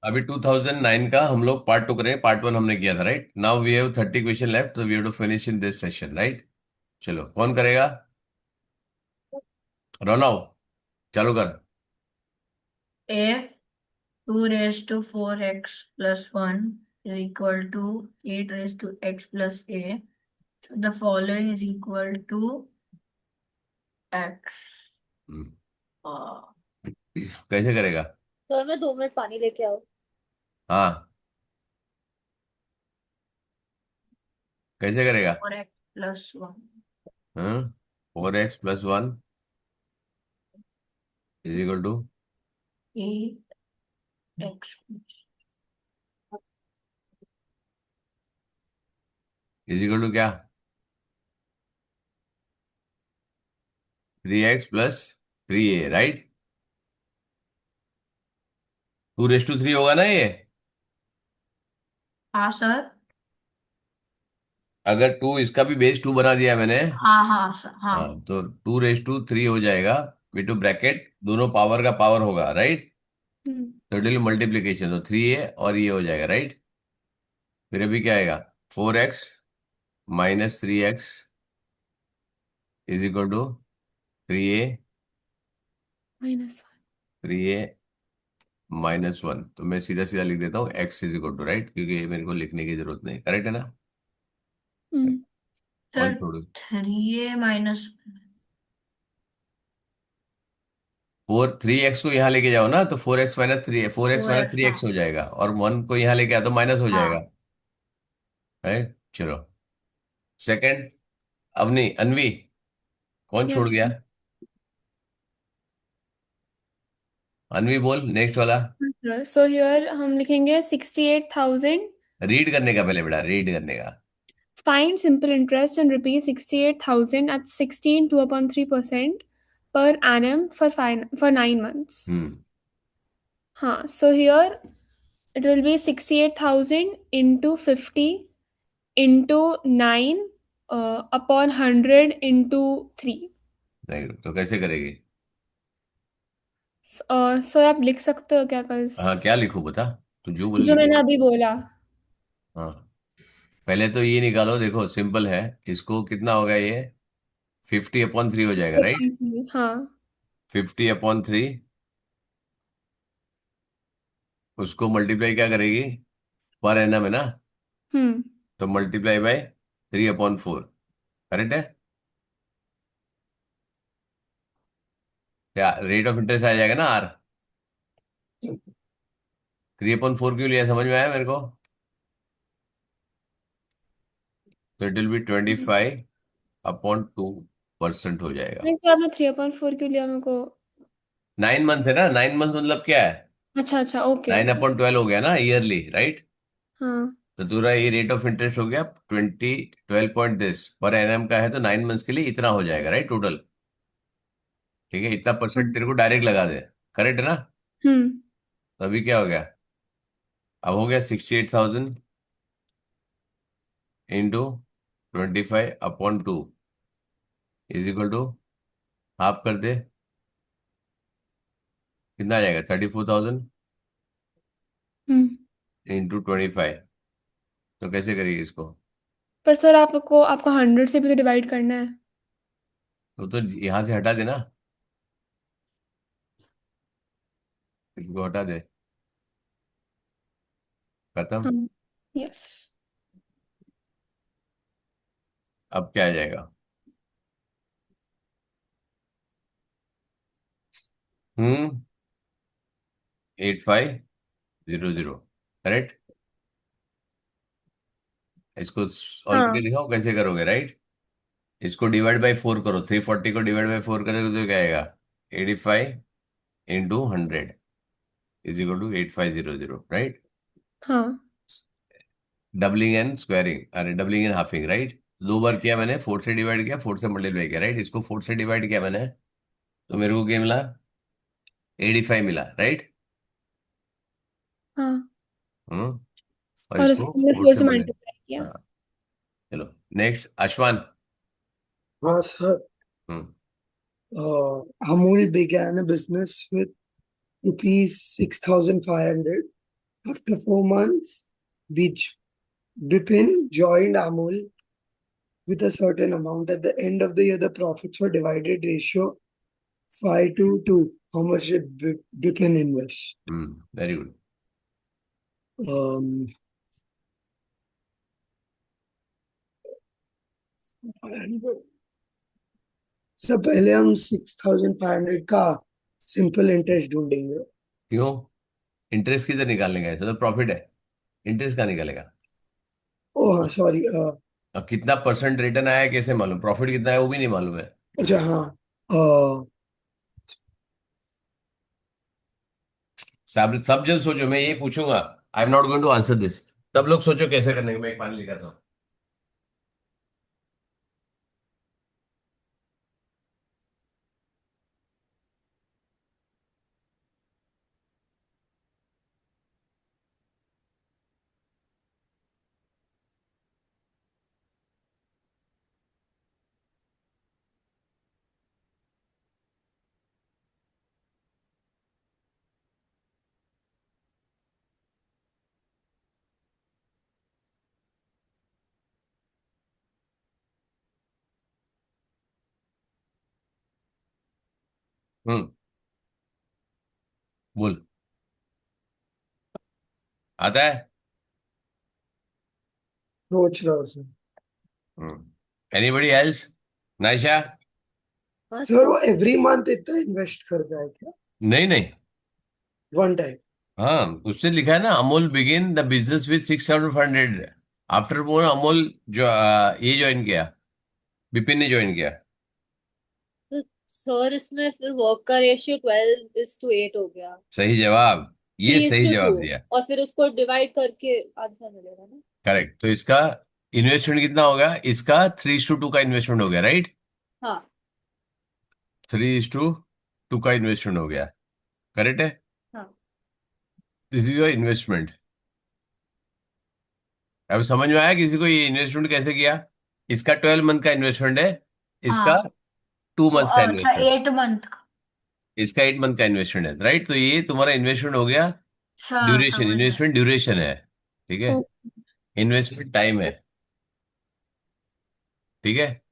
अभी 2009 का हम लोग पार्ट 2 करेंगे। पार्ट 1 हमने किया था, right? Now we have 30 question left, so we have to finish in this session, right? चलो, कौन करेगा? रोनाओ, चालू कर। If 2 raised to 4x plus 1 is equal to 8 raised to x plus a, so the following is equal to x. Hmm, Uh, कैसे करेगा? Sir मैं 2 minute पानी लेके आओ। हाँ, कैसे करेगा? 4x plus 1. हाँ, 4x+1 is equal to 8x. क्या? 3x+3a, right? 2 to 3 होगा ना ये? हाँ सर। अगर 2, इसका भी बेस 2 बना दिया मैंने। हाँ हाँ सर हाँ। हाँ, तो 2 to 3 हो जाएगा। बिटू ब्रैकेट दोनों पावर का पावर होगा, राइट? हम्म। तो इट विल मल्टीप्लीकेशन, तो 3a और ये हो जाएगा, राइट? फिर अभी क्या आएगा? 4x - 3x is equal to 3a minus 3a - 1। तो मैं सीधा सीधा लिख देता हूँ x is equal to, right? क्योंकि ये मेरे को लिखने की जरूरत नहीं, करेक्ट है ना? वन। और सर छोड़ो। 3a - 3x को यहाँ लेके जाओ ना, तो 4x - 3, 4x - 3 4x। x हो जाएगा, और 1 को यहाँ लेके आओ तो माइनस हो जाएगा, हाँ राइट? चलो, सेकंड। अवनी, अनवी, कौन छोड़ यस गया? अनवी बोल, नेक्स्ट वाला। सर। सो हियर हम लिखेंगे 68,000। रीड करने का पहले बेटा, रीड करने का। Find simple interest and rupees 68,000 at 16 2/3% per annum for 9 months। हम्म। हाँ, so here it will be 68,000 into 50 into 9 upon 100 into 3। नहीं, तो कैसे करेगी? सर आप लिख सकते हो क्या कल? हाँ, क्या लिखूं बता? तू जो जो बोलेगी मैंने बोल। अभी बोला। हाँ, पहले तो ये निकालो, देखो सिंपल है। इसको कितना होगा ये? 50/3 हो जाएगा, राइट? हाँ। 50/3, उसको मल्टीप्लाई क्या करेगी? पर एनम है ना? हम्म। तो मल्टीप्लाई बाय 3/4, करेक्ट है? क्या रेट ऑफ इंटरेस्ट आ जाएगा ना, आर? 3/4 क्यों लिया, समझ में आया मेरे को? तो इट विल बी 25/2% हो जाएगा। नहीं सर, आपने 3/4 क्यों लिया मेरे को? 9 मंथ्स है ना, 9 मंथ्स मतलब क्या है? अच्छा अच्छा, okay nine okay. Upon twelve हो गया ना, ईयरली, राइट? हाँ। तो दूसरा ये रेट ऑफ इंटरेस्ट हो गया 12 पॉइंट पर एनएम का है, तो 9 मंथ्स के लिए इतना हो जाएगा, राइट? टोटल, ठीक है? इतना परसेंट तेरे को डायरेक्ट लगा दे, करेक्ट है ना? हम्म। तो अभी क्या हो गया? अब हो गया 68,000 into 25/2 is equal to, half कर दे, कितना आ जाएगा? 34,000 हम्म। इंटू 25। तो कैसे करेगी इसको? पर सर आपको 100 से भी तो डिवाइड करना है। तो यहाँ से हटा देना, इसको हटा दे, खत्म। हाँ। यस। अब क्या आ जाएगा? 8500, करेक्ट? इसको सॉल्व करके हाँ। दिखाओ कैसे करोगे, राइट? इसको डिवाइड बाई 4 करो, 340 को डिवाइड बाई 4 करोगे तो क्या आएगा? 85 into 100 is equal to 8500, right? हाँ। डबलिंग एंड स्क्वायरिंग, अरे डबलिंग एंड हाफिंग, राइट? 2 बार किया मैंने, 4 से डिवाइड किया, 4 से मल्टीप्लाई किया, राइट? इसको 4 से डिवाइड किया मैंने, तो मेरे को क्या मिला? 85 मिला, राइट? हाँ। हम्म। और और इसको उसको हमने 4 4 से से मल्टीप्लाई। मल्टीप्लाई किया। हाँ, चलो, नेक्स्ट अश्वान। हाँ sir. Hmm. Amul began a business with rupees 6,500 After 4 months, Bipin joined Amul with a certain amount. At the end of the year, the profits were divided ratio 5 to 2. How much did Bipin invest? Very good. Um, sir पहले हम 6,500 का simple interest ढूंढेंगे. क्यों? Interest किधर निकालने का है? तो प्रॉफिट है, इंटरेस्ट कहाँ निकालेगा? ओ हाँ सॉरी. अब कितना परसेंट रिटर्न आया है कैसे मालूम? प्रॉफिट कितना है वो भी नहीं मालूम है. अच्छा हाँ. सब सब जन सोचो, मैं ये पूछूंगा. I am not going to answer this. सब लोग सोचो कैसे करने का. मैं एक पानी लेकर आता हूँ. हम्म. बोल. आता है. सोच रहा हूँ sir. Anybody else? Naisha? Sir वो एवरी मंथ इतना इन्वेस्ट करता है क्या? नहीं नहीं. One time. हाँ, उससे लिखा है ना, Amul begin the business with 6,500. After वो अमूल जो ये ज्वाइन किया, विपिन ने ज्वाइन किया. तो सर इसमें फिर वर्क का रेशियो 12:8 हो गया. सही जवाब. ये थ्री इज सही टू टू जवाब दिया. और फिर उसको डिवाइड करके आंसर मिलेगा ना. करेक्ट. तो इसका इन्वेस्टमेंट कितना होगा? इसका 3:2 का इन्वेस्टमेंट हो गया, राइट? हाँ 3:2 का इन्वेस्टमेंट हो गया. करेक्ट है. हाँ. This is your investment. अब समझ में आया किसी को ये इन्वेस्टमेंट कैसे किया? इसका 12 मंथ का इन्वेस्टमेंट है, इसका हाँ 2 मंथ का अच्छा इन्वेस्टमेंट, 8 मंथ का. इसका 8 मंथ का इन्वेस्टमेंट है, राइट? तो ये तुम्हारा इन्वेस्टमेंट हो गया. अच्छा ड्यूरेशन, समझ गया. इन्वेस्टमेंट ड्यूरेशन है. ठीक है. Oh, इन्वेस्टमेंट टाइम है. ठीक है.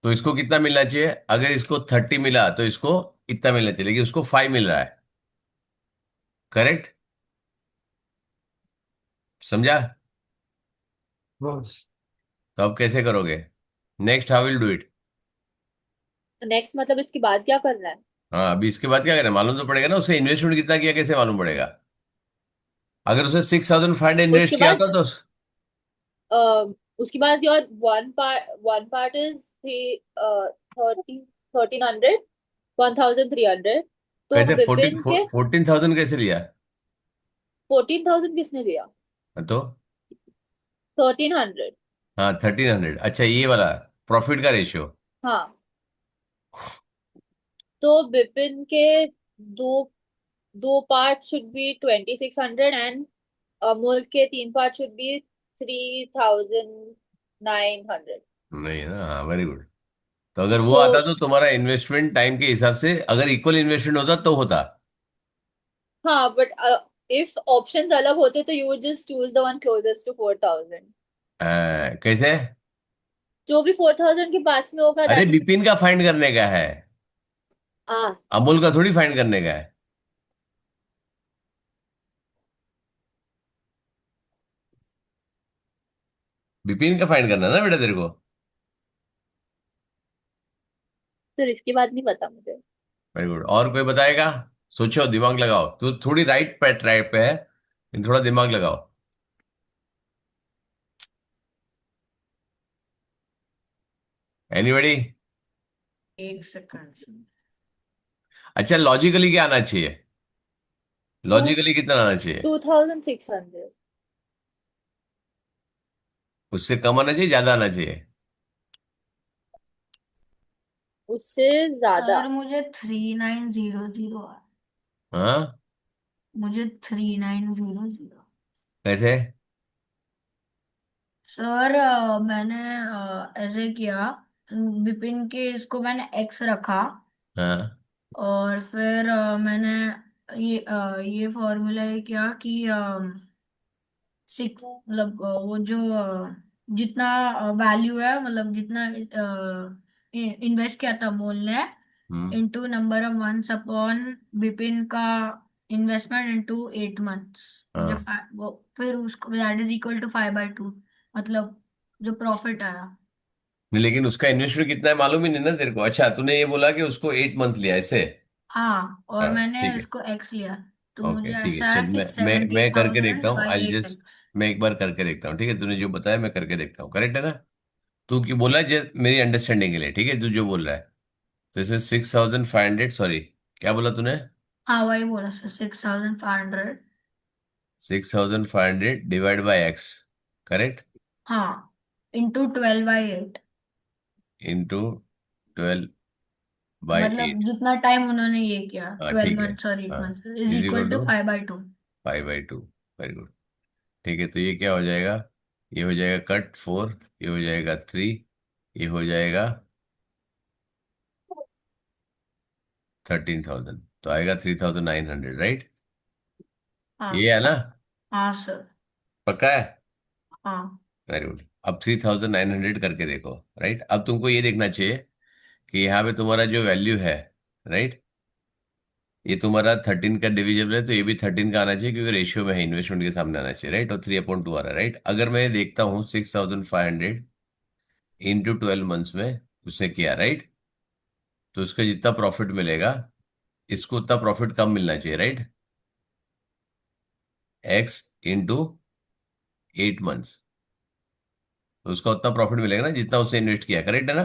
तो इसको कितना मिलना चाहिए? अगर इसको 30 मिला तो इसको इतना मिलना चाहिए, लेकिन उसको 5 मिल रहा है. करेक्ट. समझा? बस. तो अब कैसे करोगे? Next how will do it? तो नेक्स्ट मतलब इसके बाद क्या करना है? हाँ, अभी इसके बाद क्या करना है मालूम तो पड़ेगा ना. उसका इन्वेस्टमेंट कितना किया कैसे मालूम पड़ेगा? अगर उसने 6,500 उसके इन्वेस्ट किया बाद होता तो उसके बाद your one part is three 1300 1300. तो कैसे फोर्टीन विपिन के 14,000 कैसे लिया? 14,000 किसने लिया? तो 1300. हाँ, 1,300. अच्छा, ये वाला प्रॉफिट का रेशियो. हाँ तो विपिन के दो दो part should be 2600 and Amul के तीन पार्ट शुड बी 3900. नहीं है ना? हाँ, वेरी गुड. तो अगर वो तो आता तो तुम्हारा इन्वेस्टमेंट टाइम के हिसाब से अगर इक्वल इन्वेस्टमेंट होता तो होता. हाँ बट इफ ऑप्शंस अलग होते तो you would just choose the one closest to 4000. कैसे? जो भी 4000 के पास में होगा अरे, दैट. बिपिन का फाइंड करने का है, आ अमूल का थोड़ी फाइंड करने का है. बिपिन का फाइंड करना है ना बेटा तेरे को. सर इसकी बात नहीं पता मुझे. Very good. और कोई बताएगा? सोचो, दिमाग लगाओ. तू थोड़ी राइट पे ट्रैक पे है, लेकिन थोड़ा दिमाग लगाओ. एनीबडी? एक सेकंड. अच्छा, लॉजिकली क्या आना चाहिए? टू लॉजिकली कितना आना चाहिए? 2600. उससे कम आना चाहिए, ज्यादा आना चाहिए? उससे ज्यादा. सर मुझे 3900 है. हाँ. मुझे 3900. कैसे? सर मैंने ऐसे किया. विपिन के इसको मैंने एक्स रखा. हाँ. और फिर मैंने ये फॉर्मूला है क्या कि सिक्स मतलब वो जो जितना वैल्यू है मतलब जितना इन्वेस्ट किया था मोल ने hmm. Into number of months upon Vipin का इन्वेस्टमेंट इनटू 8 मंथ्स मुझे हाँ, वो फिर उसको दैट इज इक्वल टू 5/2 मतलब जो प्रॉफिट आया। नहीं, लेकिन उसका इन्वेस्टमेंट कितना है मालूम ही नहीं ना तेरे को। अच्छा, तूने ये बोला कि उसको 8 मंथ लिया ऐसे। हाँ और हाँ, मैंने ठीक है। इसको एक्स लिया तो ओके, मुझे ठीक है, ऐसा है चल कि मैं करके देखता 70,000 हूँ। By I eight just, X. मैं एक बार करके देखता हूँ, ठीक है। तूने जो बताया मैं करके देखता हूँ, करेक्ट है ना? तू की बोला मेरी अंडरस्टैंडिंग के लिए, ठीक है, तू जो बोल रहा है। तो इसमें 6,500, सॉरी, क्या बोला तूने? हाँ वही बोला sir 6,500। 6,500 divide by x, correct? हाँ इंटू 12/8 इंटू 12/8। मतलब जितना टाइम उन्होंने ये किया हाँ, ठीक है। 12 मंथ्स और एट हाँ, months is is equal equal to to 5/2। 5/2। Very good. ठीक है, तो ये क्या हो जाएगा? ये हो जाएगा कट 4, ये हो जाएगा 3, ये हो जाएगा 13,000, तो आएगा 3,900, राइट? हाँ ये है ना? हाँ सर। पक्का है? हाँ वेरी गुड। अब 3,900 करके देखो, राइट? अब तुमको ये देखना चाहिए कि यहाँ पे तुम्हारा जो वैल्यू है, राइट, ये तुम्हारा 13 का डिविजिबल है, तो ये भी 13 का आना चाहिए क्योंकि रेशियो में है, इन्वेस्टमेंट के सामने आना चाहिए, राइट? और 3/2 आ रहा है, राइट? अगर मैं देखता हूँ 6,500 इंटू 12 मंथ्स में उसने किया, राइट, तो उसका जितना प्रॉफिट मिलेगा इसको उतना प्रॉफिट कम मिलना चाहिए, राइट? एक्स इंटू 8 मंथ्स, तो उसका उतना प्रॉफिट मिलेगा ना जितना उसने इन्वेस्ट किया, करेक्ट है ना?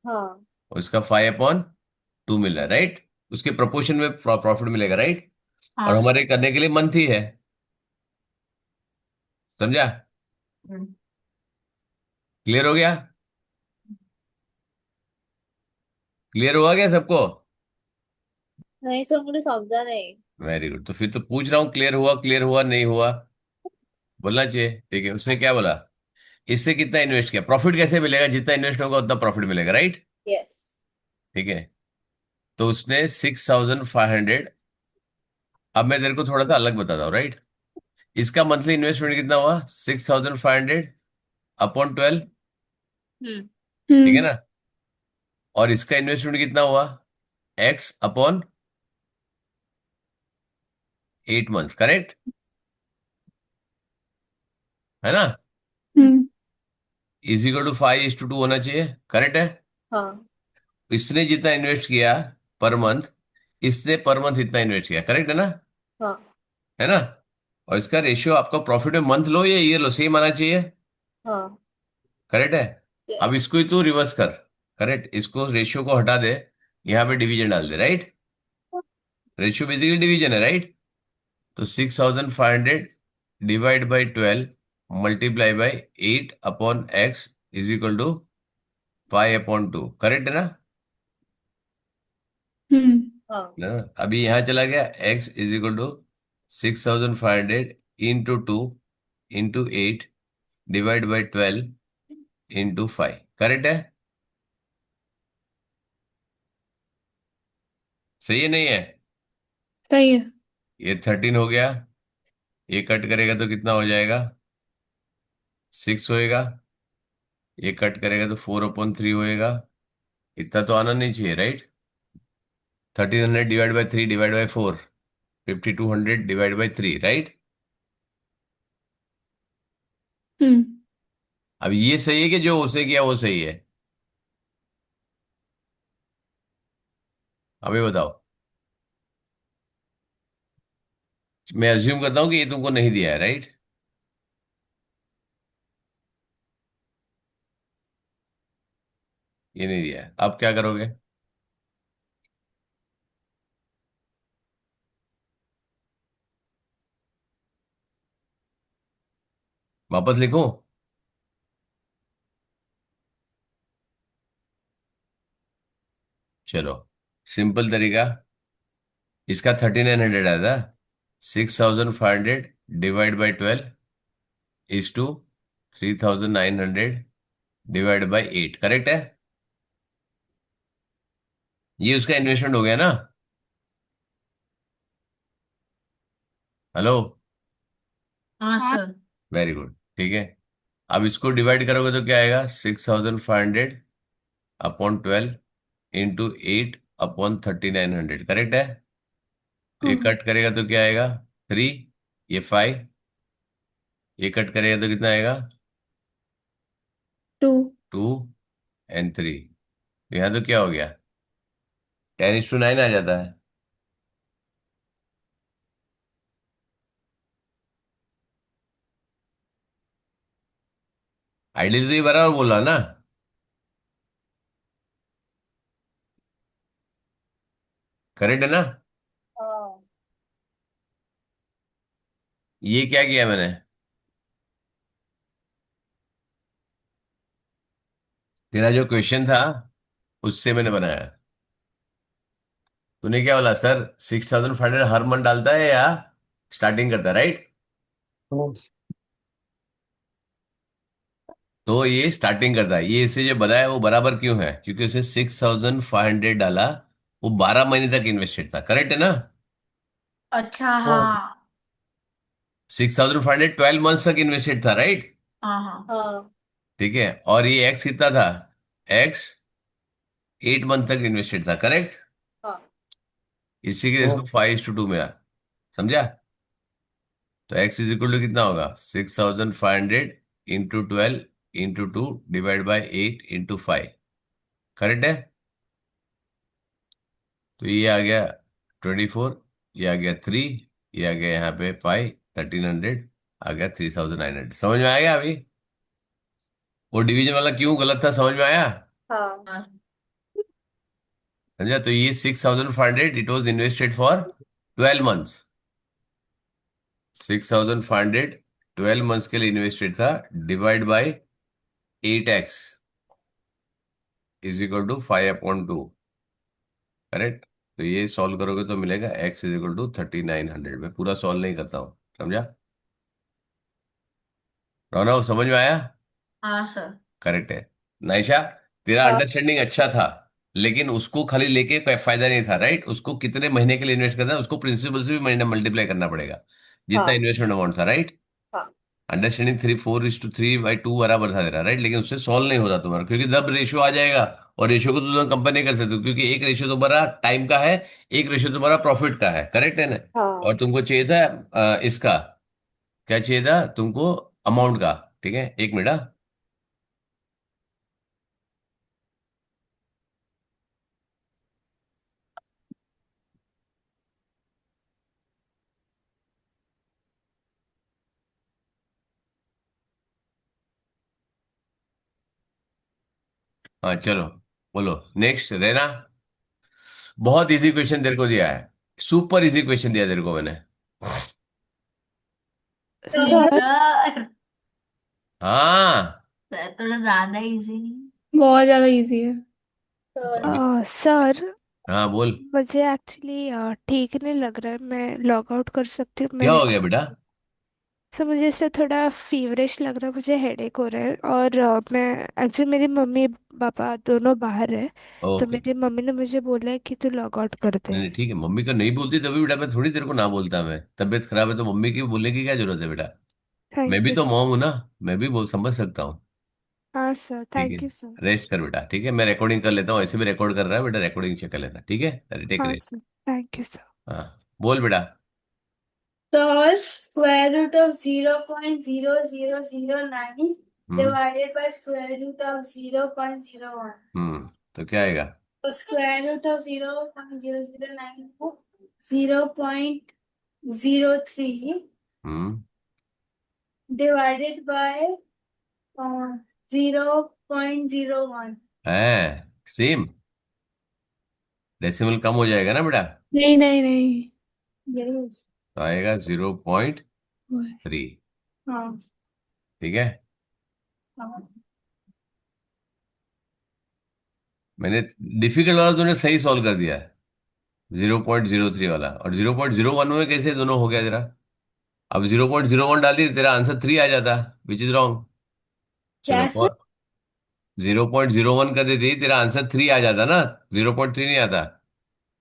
हाँ और उसका 5/2 मिल रहा है, राइट? उसके प्रपोर्शन में प्रॉफिट मिलेगा, राइट? और हाँ सर। हमारे करने के लिए मंथ ही है, समझा? हम्म, क्लियर हो गया? क्लियर हुआ क्या सबको? नहीं सर मुझे समझा नहीं। Very good. तो फिर तो पूछ रहा हूँ, क्लियर हुआ नहीं हुआ, बोलना चाहिए। ठीक है, उसने क्या बोला? इससे कितना इन्वेस्ट किया, प्रॉफिट कैसे मिलेगा? जितना इन्वेस्ट होगा उतना प्रॉफिट मिलेगा, राइट? यस। ठीक है, तो उसने 6,500। अब मैं तेरे को थोड़ा सा अलग बताता हूँ, राइट? इसका मंथली इन्वेस्टमेंट कितना हुआ? 6,500 अपॉन 12, हम्म। ठीक है Hmm. ना? और इसका इन्वेस्टमेंट कितना हुआ? एक्स अपॉन 8 मंथ्स, करेक्ट है ना? Hmm. इज इक्वल टू 5:2 होना चाहिए, करेक्ट है? हाँ इसने जितना इन्वेस्ट किया पर मंथ, इसने पर मंथ इतना इन्वेस्ट किया, करेक्ट है ना? हाँ है ना? और इसका रेशियो आपका प्रॉफिट में मंथ लो या ईयर लो, सेम आना चाहिए, हाँ। करेक्ट है? अब यस। इसको ही तू रिवर्स कर, करेक्ट, इसको रेशियो को हटा दे, यहाँ पे डिवीजन डाल दे, राइट? रेशियो बेसिकली डिवीजन है, राइट? तो 6,500 divide by 12 multiply by 8/x is equal to 5/2, correct है ना? Hmm. हाँ ना? अभी यहाँ चला गया, x is equal to 6,500 into 8 divide by 12 into 5, correct है? सही है नहीं है? सही है। ये 13 हो गया, ये कट करेगा तो कितना हो जाएगा? 6 होएगा। ये कट करेगा तो 4/3 होएगा। इतना तो आना नहीं चाहिए, right? 1,300 divide by 3 divide by 4, 5,200 divide by 3, right? Hmm. अब ये सही है कि जो उसने किया वो सही है? अभी बताओ। मैं अज्यूम करता हूँ कि ये तुमको नहीं दिया है, राइट? ये नहीं दिया है, अब क्या करोगे? वापस लिखूं? चलो, सिंपल तरीका। इसका 3,900 आया था, 6,500 divide by 12 is to 3,900 divide by 8, correct है? ये उसका इन्वेस्टमेंट हो गया ना? हेलो। हाँ सर। वेरी गुड, ठीक है। अब इसको डिवाइड करोगे तो क्या आएगा? 6500 अपॉन 12 इंटू 8 अपॉन 3900, करेक्ट है? ये हाँ, कट करेगा तो क्या आएगा? 3, ये 5, ये कट करेगा तो कितना आएगा? 2। 2 एंड 3। यहाँ तो क्या हो गया? 10:9 आ जाता है। आइडियल तो ये बराबर बोला ना? करेक्ट है ना? हाँ। ये क्या किया मैंने? तेरा जो क्वेश्चन था उससे मैंने बनाया। तूने क्या बोला सर? 6500 हर मंथ डालता है या स्टार्टिंग करता है, राइट? हाँ, तो ये स्टार्टिंग करता है। ये इसे जो बताया वो बराबर क्यों है? क्योंकि उसे 6500 डाला, वो 12 महीने तक इन्वेस्टेड था, करेक्ट है ना? अच्छा हाँ, हाँ। 6500 12 मंथ्स तक इन्वेस्टेड था, राइट? हाँ हाँ। हाँ। ठीक है। और ये एक्स कितना था? एक्स 8 मंथ तक इन्वेस्टेड था, करेक्ट? हाँ। इसी के लिए इसको हाँ, 5:2 मिला। समझा? तो एक्स इज इक्वल टू कितना होगा? 6500 into 12 into 2 divide by 8 into 5, correct है? तो ये आ गया 24, ये आ गया 3, ये आ गया यहाँ पे 1300, आ गया 3900। समझ में आ गया अभी? वो डिवीजन वाला क्यों गलत था, समझ में आया? हाँ। हाँ। समझा? तो ये 6500 it was invested for 12 months. 6500 12 months के लिए इन्वेस्टेड था, divide by 8x is equal to 5/2, correct? तो ये सॉल्व करोगे तो मिलेगा x इज इक्वल टू 3900। मैं पूरा सॉल्व नहीं करता हूँ, समझा? रौनक समझ में आया? हाँ सर। करेक्ट है। नाइशा, तेरा हाँ। अंडरस्टैंडिंग अच्छा था, लेकिन उसको खाली लेके कोई फायदा नहीं था, राइट? उसको कितने महीने के लिए इन्वेस्ट करना है, उसको प्रिंसिपल से भी महीने मल्टीप्लाई करना पड़ेगा, जितना हाँ। इन्वेस्टमेंट अमाउंट था, राइट? हाँ। अंडरस्टैंडिंग 4:3/2 बराबर था तेरा, राइट? लेकिन उससे सॉल्व नहीं होता तुम्हारा, क्योंकि जब रेशियो आ जाएगा, और रेशियो को तो तुम कंपेयर नहीं कर सकते, क्योंकि एक रेशियो तुम्हारा टाइम का है, एक रेशियो तुम्हारा प्रॉफिट का है, करेक्ट है ना? हाँ। और तुमको चाहिए था इसका, क्या चाहिए था तुमको? अमाउंट का। ठीक है, एक मिनट हाँ। हाँ, चलो बोलो नेक्स्ट रहना। बहुत इजी क्वेश्चन तेरे को दिया है, सुपर इजी क्वेश्चन दिया तेरे को मैंने। सर, सर, हाँ। थोड़ा ज्यादा इजी नहीं? बहुत ज़्यादा इजी है। सर। अभी। सर, हाँ बोल। मुझे एक्चुअली ठीक नहीं लग रहा है। मैं लॉग आउट कर सकती हूँ? क्या मेरे हो को गया बेटा? सर, मुझे इससे थोड़ा फीवरिश लग रहा है, मुझे हेडेक हो रहा है। और मैं एक्चुअली, मेरी मम्मी पापा दोनों बाहर है, तो ओके। मेरी मम्मी ने मुझे बोला है कि तू लॉग आउट कर नहीं दे। नहीं, ठीक है, मम्मी का नहीं बोलती तभी बेटा मैं थोड़ी तेरे को ना बोलता। मैं तबीयत खराब है तो मम्मी की बोलने की क्या जरूरत है बेटा? मैं थैंक भी यू तो सर। मॉम हूं ना, मैं भी बोल समझ सकता हूँ। हाँ सर, ठीक है, थैंक यू सर। रेस्ट कर बेटा, ठीक है? मैं रिकॉर्डिंग कर लेता हूँ, ऐसे भी रिकॉर्ड कर रहा है बेटा, रिकॉर्डिंग चेक कर लेना, ठीक है? अरे टेक हाँ rest. Sir, thank you sir. हाँ, बोल बेटा। So square root of 0.0009 hmm. divided by square root of 0.01. तो क्या आएगा? So square root of 0.009 को 0.03 हम्म। divided by 0.01. है सेम, डेसिमल कम हो जाएगा ना बेटा? नहीं नहीं नहीं। Yes. तो आएगा 0.3। हाँ ठीक है। हाँ। मैंने डिफिकल्ट वाला तूने सही सॉल्व कर दिया है, 0.03 वाला। और 0.01 में कैसे दोनों हो गया तेरा? अब 0.01 डाल दी तेरा आंसर 3 आ जाता, विच इज रॉन्ग। चलो कैसे? और 0.01 कर देती तेरा आंसर 3 आ जाता ना, 0.3 नहीं आता।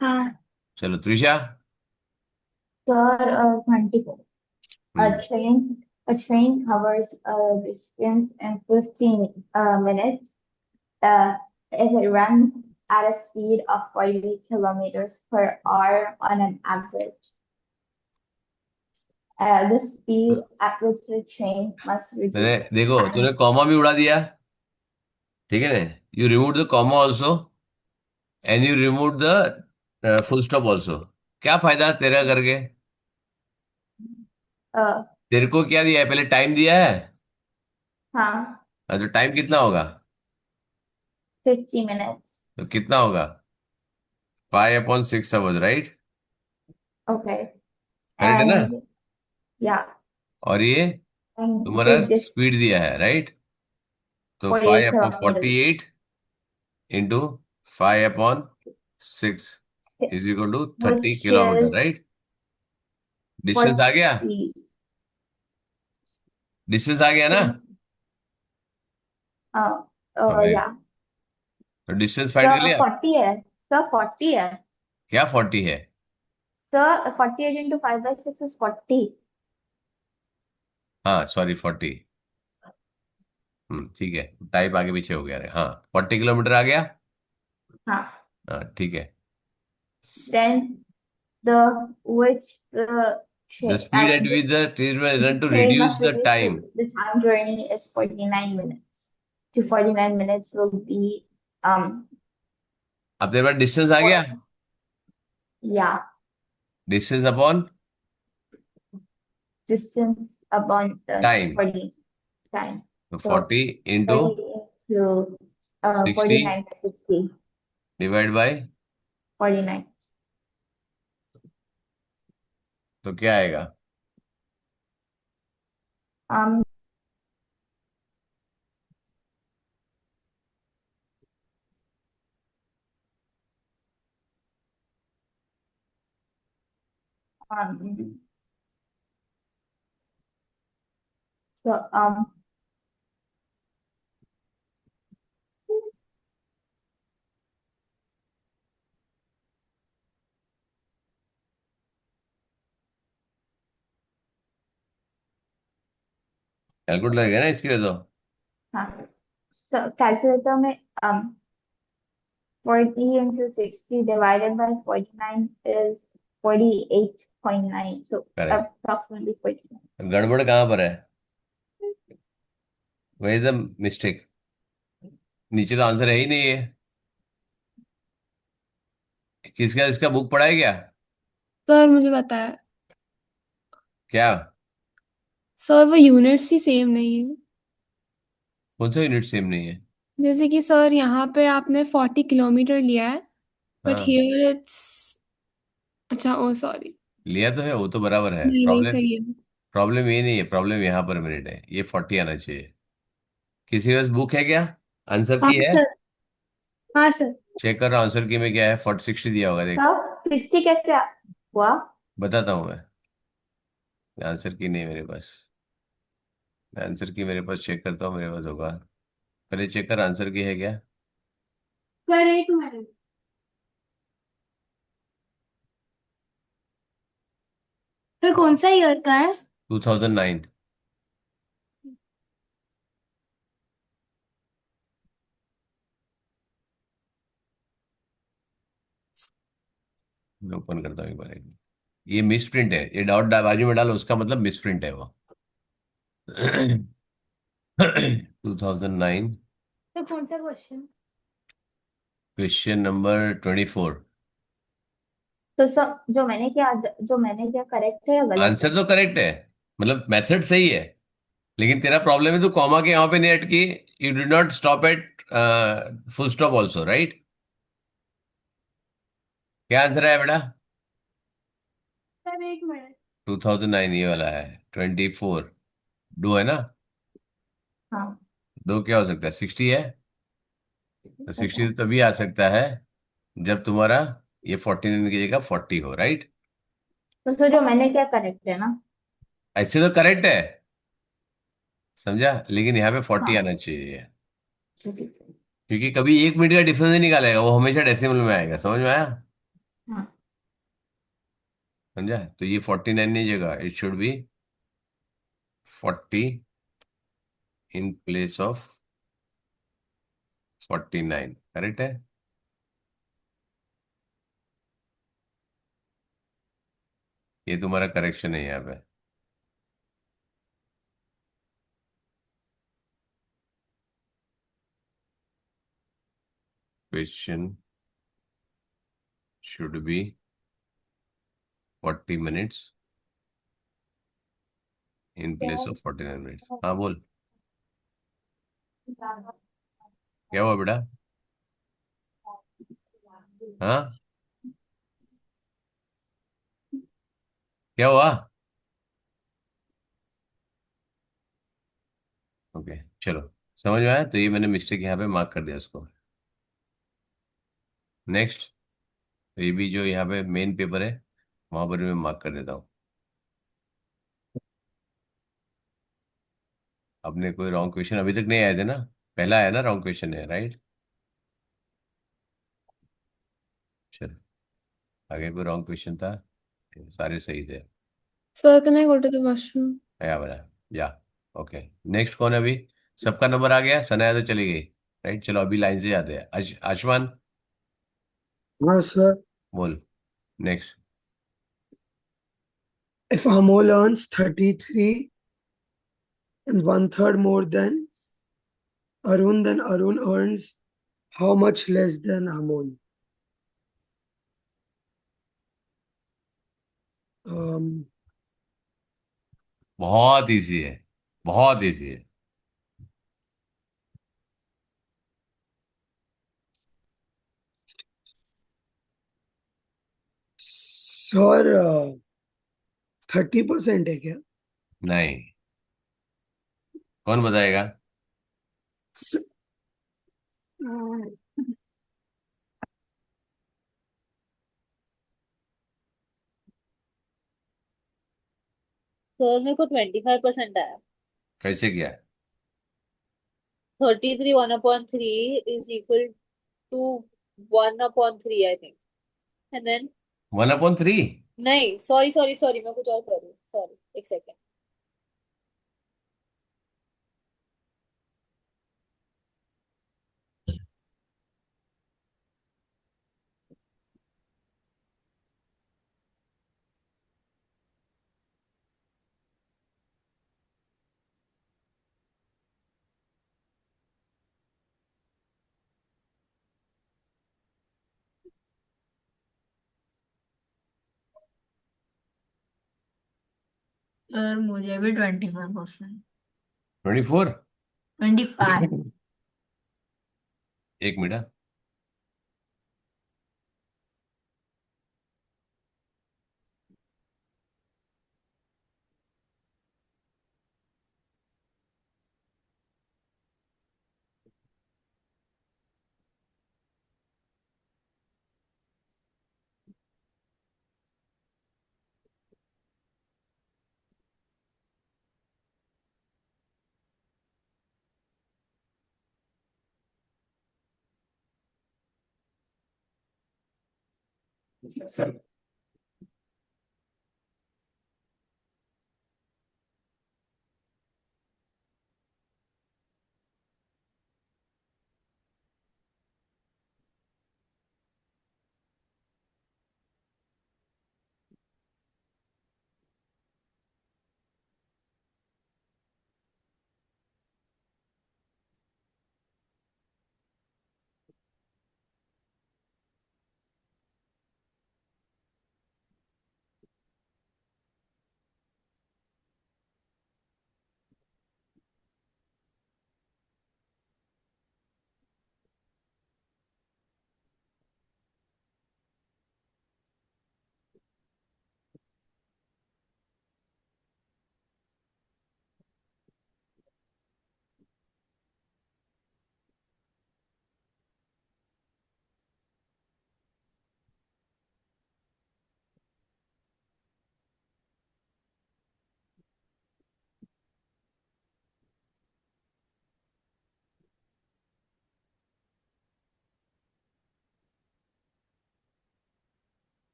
हाँ। चलो Trisha. Sir, 24. A hmm train covers a distance in 15 minutes. If it runs at a speed of 40 kilometers per hour on an average. The speed at which the train must मैंने reduce देखो time. तूने comma भी उड़ा दिया, ठीक है ना? You remove the comma also and you remove the full stop also. क्या फायदा तेरा करके? Uh, तेरे को क्या दिया है? पहले टाइम दिया है। हाँ, हाँ, तो टाइम कितना होगा? 50 minutes. तो कितना होगा? 5/6 आवर्स, राइट? Okay. करेक्ट है ना? And yeah, और ये and तुम्हारा the distance स्पीड दिया है, राइट? तो 48 5/48 kilometers. Into 5/6 is equal to 30 kilometre, Which is right? Distance आ गया? 40. डिस्टेंस आ गया ना? Uh, हमें yeah. तो डिस्टेंस फाइंड कर Sir, लिया। 40 है. Sir, 40 है. क्या 40 है? Sir, 48 into 5/6 is 40. हाँ सॉरी, 40। ठीक है, टाइप आगे पीछे हो गया रे। हाँ, 40 किलोमीटर आ गया। हाँ. हाँ ठीक है। Then the the train speed at which the train will run to train reduce must the reduce time। the time journey is 49 minutes. To 49 minutes will be अब तेरे पास डिस्टेंस आ गया। yeah, distance upon distance upon the time. 40 time. तो So 40 into 40 into 60 49 to 60. Divide by 49. तो क्या आएगा? Um, um, so calculate लगेगा ना इसके लिए तो। हाँ. So calculator में 40 into 60 divided by 49 is 48.9. So correct. approximately 49. गड़बड़ कहाँ पर है? वही द मिस्टेक। नीचे तो आंसर है ही नहीं है। किसका इसका बुक पढ़ा है क्या? सर मुझे पता है। क्या? सर वो यूनिट्स ही सेम नहीं है। कौन सा यूनिट सेम नहीं है? जैसे कि सर यहाँ पे आपने 40 किलोमीटर लिया है, बट हाँ, हियर इट्स, अच्छा ओ सॉरी, लिया तो है, वो तो बराबर है। नहीं नहीं प्रॉब्लम सही है। प्रॉब्लम ये नहीं है, प्रॉब्लम यहाँ पर मिनट है, ये 40 आना चाहिए। किसी के पास बुक है क्या? आंसर हाँ की है? सर। हाँ सर। चेक कर रहा हूँ आंसर की में क्या है। 40 60 दिया होगा, देख। तब 60 कैसे हुआ? बताता हूँ मैं। आंसर की नहीं मेरे पास। आंसर की मेरे पास चेक करता हूँ, मेरे पास होगा। पहले चेक कर आंसर की है क्या। सर एक मिनट, सर कौन सा ईयर का है? 2009। मैं ओपन करता हूँ एक बार। ये मिस प्रिंट है, ये डॉट बाजू में डालो, उसका मतलब मिस प्रिंट है वो। 2009। सर कौन सा क्वेश्चन? Question number 24। तो सब जो मैंने किया करेक्ट है या गलत है? आंसर तो करेक्ट है, मतलब मेथड सही है, लेकिन तेरा प्रॉब्लम है, तू कॉमा के यहाँ पे नहीं अटकी। You did not stop at full stop also, right? क्या आंसर है बेटा? सर एक मिनट। 2009 ये वाला है। 24 दो है ना? हाँ. दो क्या हो सकता है? 60 है। तो 60 तो तभी आ सकता है जब तुम्हारा ये 49 की जगह 40 हो, राइट? तो सर जो मैंने किया करेक्ट है ना? ऐसे तो करेक्ट है, समझा, लेकिन यहाँ पे 40 हाँ. आना चाहिए। ठीक है. क्योंकि कभी 1 मिनट का डिफरेंस नहीं निकालेगा वो, हमेशा डेसिमल में आएगा। समझ में आया? हाँ. समझा? तो ये 49 नहीं जगह, it should be 40 in place of 49। Correct है? ये तुम्हारा करेक्शन है यहाँ पे। Question should be 40 minutes in place of 49 minutes. हाँ बोल, क्या हुआ बेटा? हाँ, क्या हुआ? ओके, चलो, समझ में आया? तो ये मैंने मिस्टेक यहाँ पे मार्क कर दिया उसको। नेक्स्ट, तो ये भी जो यहाँ पे मेन पेपर है वहां पर मैं मार्क कर देता हूँ। अपने कोई रॉन्ग क्वेश्चन अभी तक नहीं आए थे ना? पहला आया ना रॉन्ग क्वेश्चन है, राइट? चलो, आगे कोई रॉन्ग क्वेश्चन था? सारे सही थे। Sir, can I go to the washroom? आया बना, या। ओके, नेक्स्ट कौन है अभी? सबका नंबर आ गया, सनाया तो चली गई, राइट? चलो अभी लाइन से जाते हैं। आशुमान, हाँ सर. बोल next. If Amol earns 33 and one third more than Arun, then Arun earns how much less than Amol? Um, बहुत इजी है, बहुत इजी है। sir, 30% है क्या? नहीं, कौन बताएगा? स- सर मेरे को 25% आया। कैसे किया? 33 1/3 is equal to 1/3 I think, and then 1/3? नहीं, सॉरी सॉरी सॉरी, मैं कुछ और कर रही हूँ, सॉरी, एक सेकेंड। सर मुझे भी 25%। 24? 25। एक मिनट।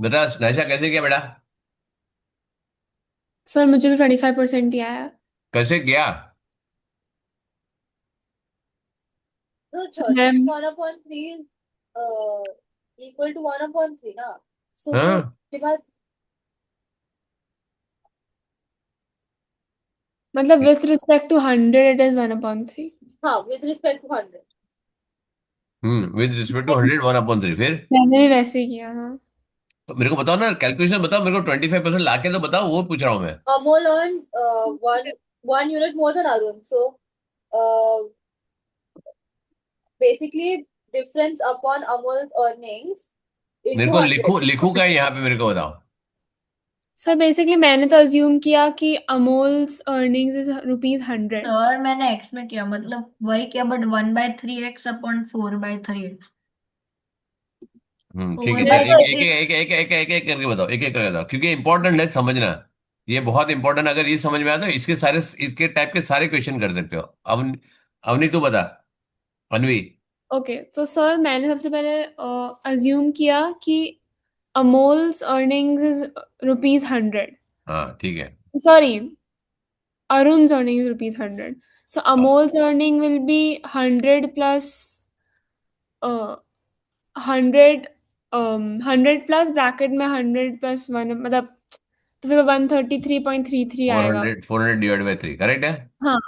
बता नैशा, कैसे किया बेटा? सर मुझे भी 25% ही आया। कैसे किया? So sir ma'am 31/3 is equal to 1/3 ना. So हाँ, उसके बाद मतलब with respect to 100 it is 1/3। हाँ with respect to 100. With respect to 100 1/3 फिर? मैंने भी वैसे ही किया, हाँ। तो मेरे को बताओ ना, कैलकुलेशन बताओ मेरे को, 25% ला के तो बताओ, वो पूछ रहा हूँ मैं। Amol earns one unit more than Arun. So uh, basically difference upon Amol's earnings मेरे into को 100. लिखू का है यहाँ पे, मेरे को बताओ। सर बेसिकली मैंने तो अज्यूम किया कि अमोल्स अर्निंग्स इज ₹100। और मैंने एक्स में किया, मतलब वही किया, बट 1/3x अपॉन 4/3x। ठीक है, वन फिर बाय एक करके बताओ, एक एक करके बताओ, क्योंकि इंपॉर्टेंट है समझना। ये बहुत इंपॉर्टेंट, अगर ये समझ में आता है इसके सारे, इसके टाइप के सारे क्वेश्चन कर सकते हो। अवनी तू बता। अनवी। ओके, तो सर मैंने सबसे पहले अज्यूम किया कि अमोल्स अर्निंग्स इज ₹100। हाँ ठीक है। Sorry, Arun's earning is ₹100. So Amol's earning will be 100 plus 100 100 plus bracket में 100 + 1, मतलब तो फिर 133.33 आएगा। 400 डिवाइड बाई 3 करेक्ट है। हाँ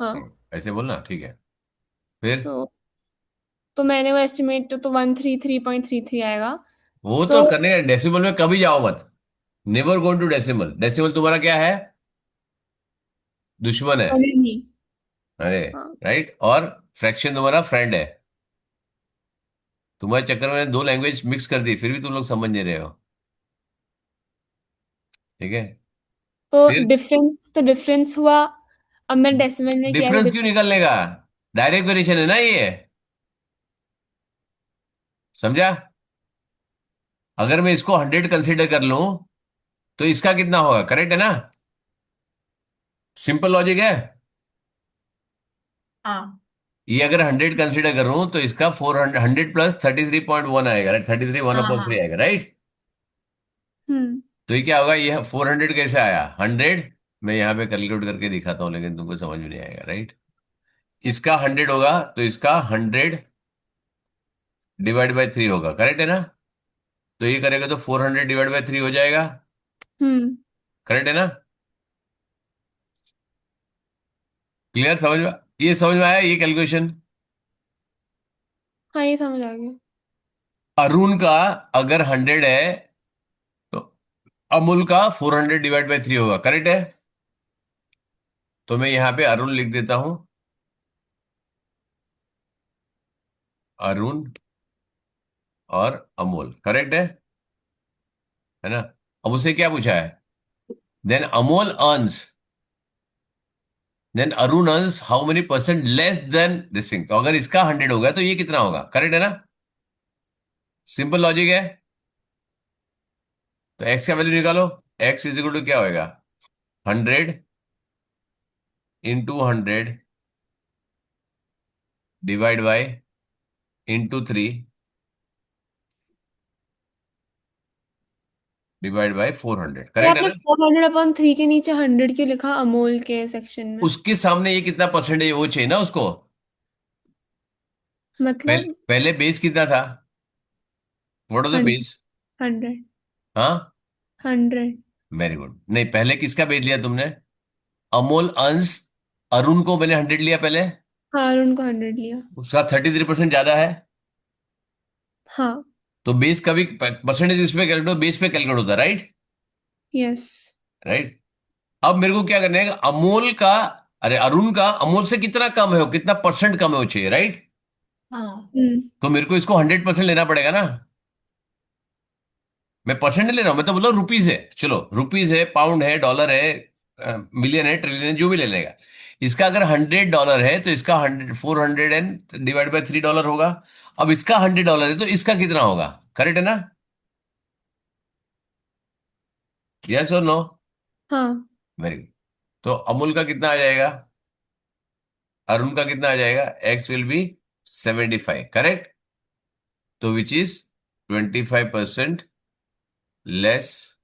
हाँ। ऐसे बोलना, ठीक है। फिर सो तो मैंने वो एस्टिमेट, तो 133.33 आएगा। वो सो तो करने का, डेसिमल में कभी जाओ मत। Never go to decimal. Decimal तुम्हारा क्या है? दुश्मन है। नहीं। अरे, हाँ, राइट। और फ्रैक्शन तुम्हारा फ्रेंड है। तुम्हारे चक्कर में दो लैंग्वेज मिक्स कर दी, फिर भी तुम लोग समझ नहीं रहे हो। ठीक है। तो फिर डिफरेंस हुआ। अब मैं डेसिमल में किया तो डिफरेंस क्यों डिफरेंस। निकलने का? डायरेक्ट वेरिएशन है ना ये। समझा? अगर मैं इसको 100 कंसीडर कर लूं तो इसका कितना होगा, करेक्ट है ना? सिंपल लॉजिक है। हाँ ये अगर 100 कंसीडर कर रहा हूं तो इसका 400, 100 प्लस 33.1 आएगा, राइट? 33 वन हाँ अपॉन हाँ। थ्री आएगा, राइट? हम्म। तो ये क्या होगा, ये 400 कैसे आया? 100 मैं यहाँ पे कैलकुलेट करके दिखाता हूँ, लेकिन तुमको समझ में नहीं आएगा, राइट? इसका 100 होगा तो इसका 100 डिवाइड बाई 3 होगा, करेक्ट है ना? तो ये करेगा तो 400 डिवाइड बाई 3 हो जाएगा, हम्म। करेक्ट है ना? क्लियर? समझ में, ये समझ में आया ये कैलकुलेशन? हाँ, ये समझ आ गया। अरुण का अगर 100 है तो अमूल का 400 डिवाइड बाई 3 होगा, करेक्ट है? तो मैं यहां पे अरुण लिख देता हूं। अरुण और अमोल, करेक्ट है ना? अब उसे क्या पूछा है? Then Amol earns, then Arun earns how many percent less than this thing. तो अगर इसका 100 होगा तो ये कितना होगा, करेक्ट है ना? सिंपल लॉजिक है। तो एक्स का वैल्यू निकालो। एक्स इज इक्वल टू क्या होएगा? 100 × 100 डिवाइड बाय × 3 डिवाइड बाय 400, फिर करेक्ट है आपने ना? 400/3 के नीचे 100 क्यों लिखा अमोल के सेक्शन में? उसके सामने ये कितना परसेंटेज वो चाहिए ना उसको। मतलब पहले बेस कितना था? What was the 100। बेस? 100। हाँ, 100। Very good. नहीं, पहले किसका बेस लिया तुमने? अमोल अंश। अरुण को मैंने 100 लिया पहले। हाँ, अरुण को 100 लिया। उसका 33% ज्यादा है। हाँ। तो बेस का भी परसेंटेज इस पे कैलकुलेट, बेस पे कैलकुलेट होता है, राइट? Yes. राइट। अब मेरे को क्या करना है, अमोल का, अरे अरुण का अमोल से कितना कम है, वो कितना परसेंट कम है वो चाहिए, राइट? हाँ तो मेरे को इसको 100% लेना पड़ेगा ना। मैं परसेंट नहीं ले रहा हूं, मैं तो बोल रहा हूँ रुपीज है। चलो रुपीज है, पाउंड है, डॉलर है, मिलियन है, ट्रिलियन है, जो भी ले लेगा। इसका अगर $100 है तो इसका 400 एंड डिवाइड बाय $3 होगा। अब इसका $100 है तो इसका कितना होगा, करेक्ट है ना? यस और नो? हाँ. Very good. तो अमूल का कितना आ जाएगा, अरुण का कितना आ जाएगा? X will be 75, correct? तो which is 25% less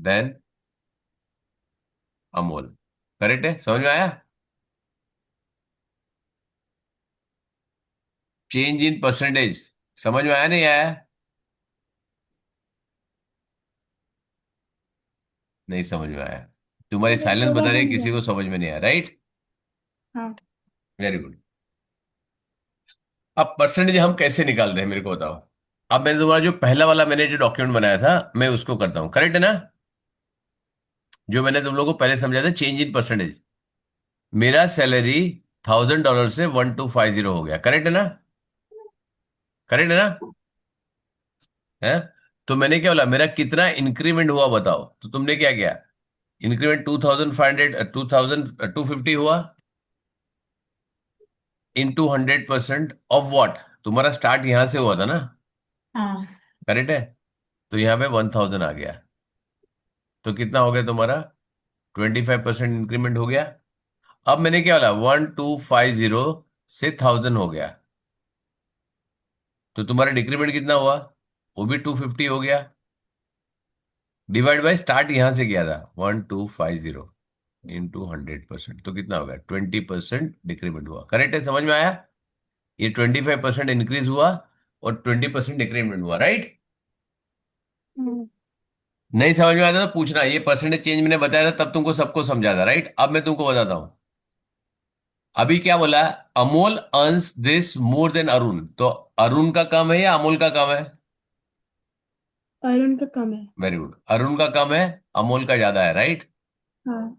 than Amul. Correct है, समझ में आया? चेंज इन परसेंटेज समझ में आया नहीं आया? नहीं समझ में आया। तुम्हारी मुझे साइलेंस थोड़ा बता रही है समझ किसी को आया। समझ में नहीं आया, राइट? हाँ। Very good. अब परसेंटेज हम कैसे निकालते हैं मेरे को बताओ। अब मैंने तुम्हारा जो पहला वाला मैंने जो डॉक्यूमेंट बनाया था मैं उसको करता हूं, करेक्ट है ना? जो मैंने तुम लोगों को पहले समझाया था चेंज इन परसेंटेज। मेरा सैलरी $1000 से 1250 हो गया, करेक्ट है ना? करेक्ट है ना? है? तो मैंने क्या बोला, मेरा कितना इंक्रीमेंट हुआ बताओ। तो तुमने क्या किया, इंक्रीमेंट 2500 2250 हुआ इंटू 100% ऑफ व्हाट। तुम्हारा स्टार्ट यहां से हुआ था ना, हाँ करेक्ट है? तो यहां पे 1000 आ गया। तो कितना हो गया तुम्हारा, 25% इंक्रीमेंट हो गया। अब मैंने क्या बोला, 1250 से 1000 हो गया। तो तुम्हारा डिक्रीमेंट कितना हुआ, वो भी 250 हो गया। डिवाइड बाय स्टार्ट यहां से किया था 1250 इंटू 100%, तो कितना हो गया, 20% डिक्रीमेंट हुआ। करेक्ट है, समझ में आया? ये 25% इंक्रीज हुआ और 20% डिक्रीमेंट हुआ, राइट? हम्म। नहीं समझ में आता तो पूछना। ये परसेंटेज चेंज मैंने बताया था तब तुमको सबको समझा था, राइट? अब मैं तुमको बताता हूं। अभी क्या बोला, Amol earns this more than Arun. तो अरुण का कम है या अमोल का कम है? अरुण का कम है. वेरी गुड, अरुण का कम है, अमोल का ज्यादा है, राइट? हाँ.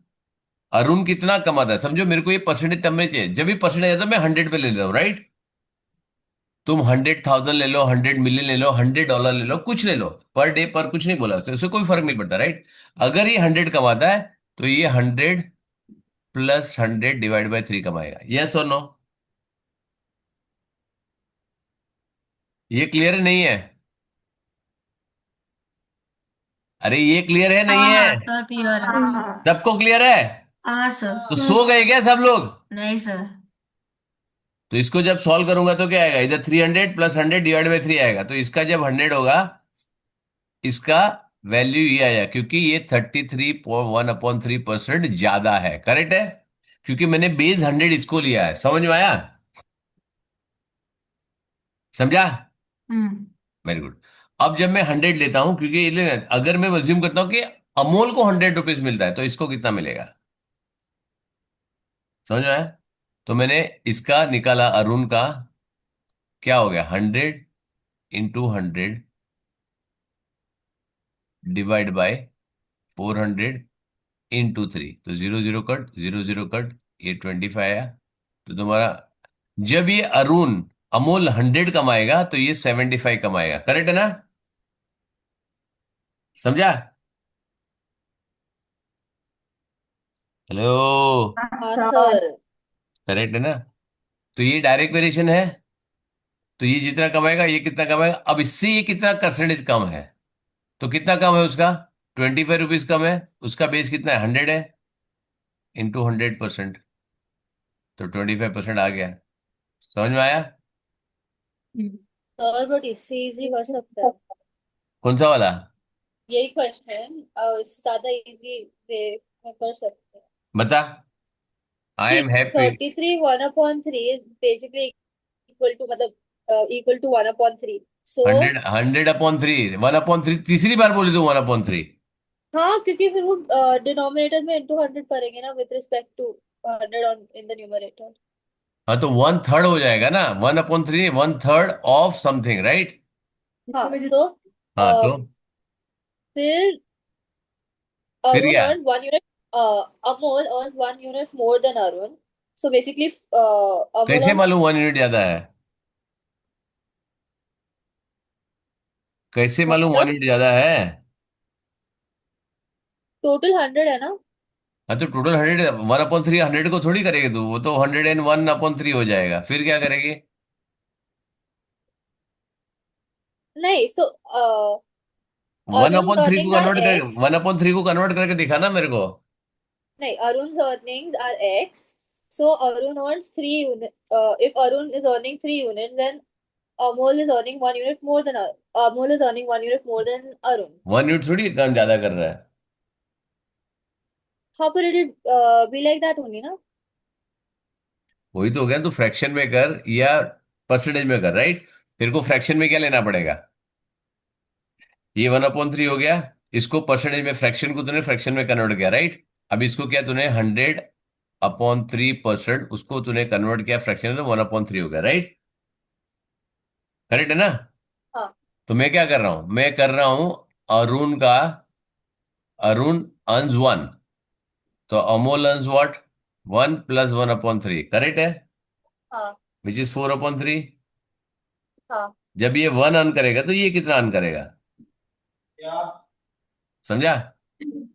अरुण कितना कमाता है समझो, मेरे को ये परसेंटेज तब में चाहिए जब भी परसेंटेज आता है मैं 100 पे ले लेता हूँ, राइट? तुम 100,000 ले लो, 100 मिलियन ले लो, $100 ले लो, कुछ ले लो, पर डे पर कुछ नहीं बोला उससे कोई फर्क नहीं पड़ता, राइट? अगर ये 100 कमाता है तो ये 100 प्लस 100 डिवाइड बाय 3 कमाएगा, यस और नो? ये क्लियर नहीं है? अरे ये क्लियर है नहीं है? हाँ सर क्लियर है। सबको क्लियर है? हाँ सर। तो सो गए क्या सब लोग? नहीं सर। तो इसको जब सॉल्व करूंगा तो क्या आएगा, इधर 300 प्लस 100 डिवाइड बाई 3 आएगा। तो इसका जब 100 होगा, इसका वैल्यू ये आया, क्योंकि ये 33.1/3% ज्यादा है, करेक्ट है? क्योंकि मैंने बेस 100 इसको लिया है, समझ में आया? समझा? हम्म। Very good. अब जब मैं 100 लेता हूं, क्योंकि अगर मैं अज्यूम करता हूं कि अमोल को ₹100 मिलता है तो इसको कितना मिलेगा, समझ में आया? तो मैंने इसका निकाला, अरुण का क्या हो गया, 100 इंटू 100 डिवाइड बाय 400 इंटू 3। तो 0 0 कट, 0 0 कट, ये 25 आया। तो तुम्हारा, जब ये अरुण अमोल 100 कमाएगा तो ये 75 कमाएगा, करेक्ट है ना? समझा? हेलो? हाँ सर। करेक्ट है ना? तो ये डायरेक्ट वेरिएशन है। तो ये जितना कमाएगा ये कितना कमाएगा। अब इससे ये कितना परसेंटेज कम है, तो कितना कम है उसका, ₹25 कम है। उसका बेस कितना है, 100 है, इंटू 100%। तो 25% आ गया। समझ में आया? सर बट इससे इजी कर सकते हैं। कौन सा वाला? यही क्वेश्चन इससे ज्यादा इजी वे में कर सकते हैं। बता। I see I'm happy. 33 1/3 is basically equal to, मतलब इक्वल टू 1/3। सो 100 100/3, 1/3 तीसरी बार बोली तू 1/3। हाँ, क्योंकि फिर वो डिनोमिनेटर में इंटू 100 करेंगे ना, with respect to 100 on in the numerator. हाँ तो 1/3 हो जाएगा ना, 1/3, 1/3 ऑफ समथिंग, राइट। हाँ, so हाँ तो फिर फिर Arun क्या? earns 1 unit. Amol earns 1 unit more than Arun. So basically, Amol कैसे earns मालूम 1 यूनिट ज्यादा है? कैसे मालूम वन मतलब यूनिट ज्यादा है? टोटल 100 है ना? हाँ तो टोटल 100, 1/3 100 को थोड़ी करेगी तू, वो तो 101/3 हो जाएगा, फिर क्या करेगी? नहीं, so one Arun's upon three को earnings are कन्वर्ट करके, X. 1/3 को कन्वर्ट करके दिखाना मेरे को। नहीं, Arun's earnings are X. So Arun earns 3 unit. If Arun is earning 3 units, then Amol is earning 1 unit more than Amol is earning 1 unit more than Arun. 1 unit थोड़ी काम ज्यादा कर रहा है। How could it be like that only, na? वही तो हो गया, तू फ्रैक्शन में कर या परसेंटेज में कर, राइट। तेरे को फ्रैक्शन में क्या लेना पड़ेगा? ये 1/3 हो गया, इसको परसेंटेज में, फ्रैक्शन को तूने फ्रैक्शन में कन्वर्ट किया, राइट। अब इसको क्या तूने 100/3%, उसको तूने कन्वर्ट किया फ्रैक्शन में, तो 1/3 हो गया, राइट। करेक्ट है ना? हाँ, तो मैं क्या कर रहा हूं, मैं कर रहा हूं अरुण का, अरुण अर्न्स 1, तो अमोल अर्न्स व्हाट, 1 + 1/3, करेक्ट है, हाँ, विच इज 4/3। हाँ, जब ये 1 अर्न करेगा तो ये कितना अर्न करेगा? समझा?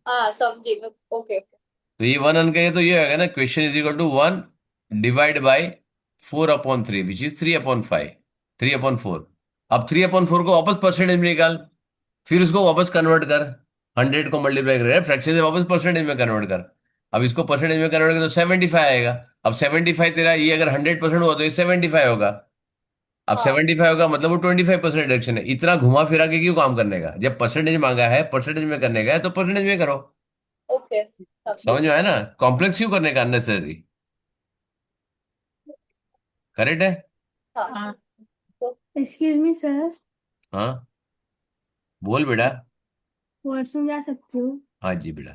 हाँ, समझी। Okay, okay. तो ये 1 अर्न करेगा तो ये होगा ना, question is equal to 1 divide by 4/3 which is 3/5, 3/4। अब 3/4 को वापस परसेंटेज में निकाल, फिर उसको वापस कन्वर्ट कर, 100 को मल्टीप्लाई कर फ्रैक्शन से वापस परसेंटेज में कन्वर्ट कर। अब इसको परसेंटेज में कन्वर्ट कर तो 75 आएगा। अब 75 तेरा, ये अगर 100% हुआ तो ये 75 होगा। अब हाँ, 75 होगा मतलब वो 25% रिडक्शन है। इतना घुमा फिरा के क्यों काम करने का? जब परसेंटेज मांगा है, परसेंटेज में करने का है, तो परसेंटेज में करो। ओके, समझी। समझ में आया ना? कॉम्प्लेक्स क्यों करने का अननेसेसरी? करेक्ट है। हाँ, हाँ। तो एक्सक्यूज मी सर, हाँ बोल बेटा। वॉशरूम जा सकती हूँ? हाँ जी बेटा।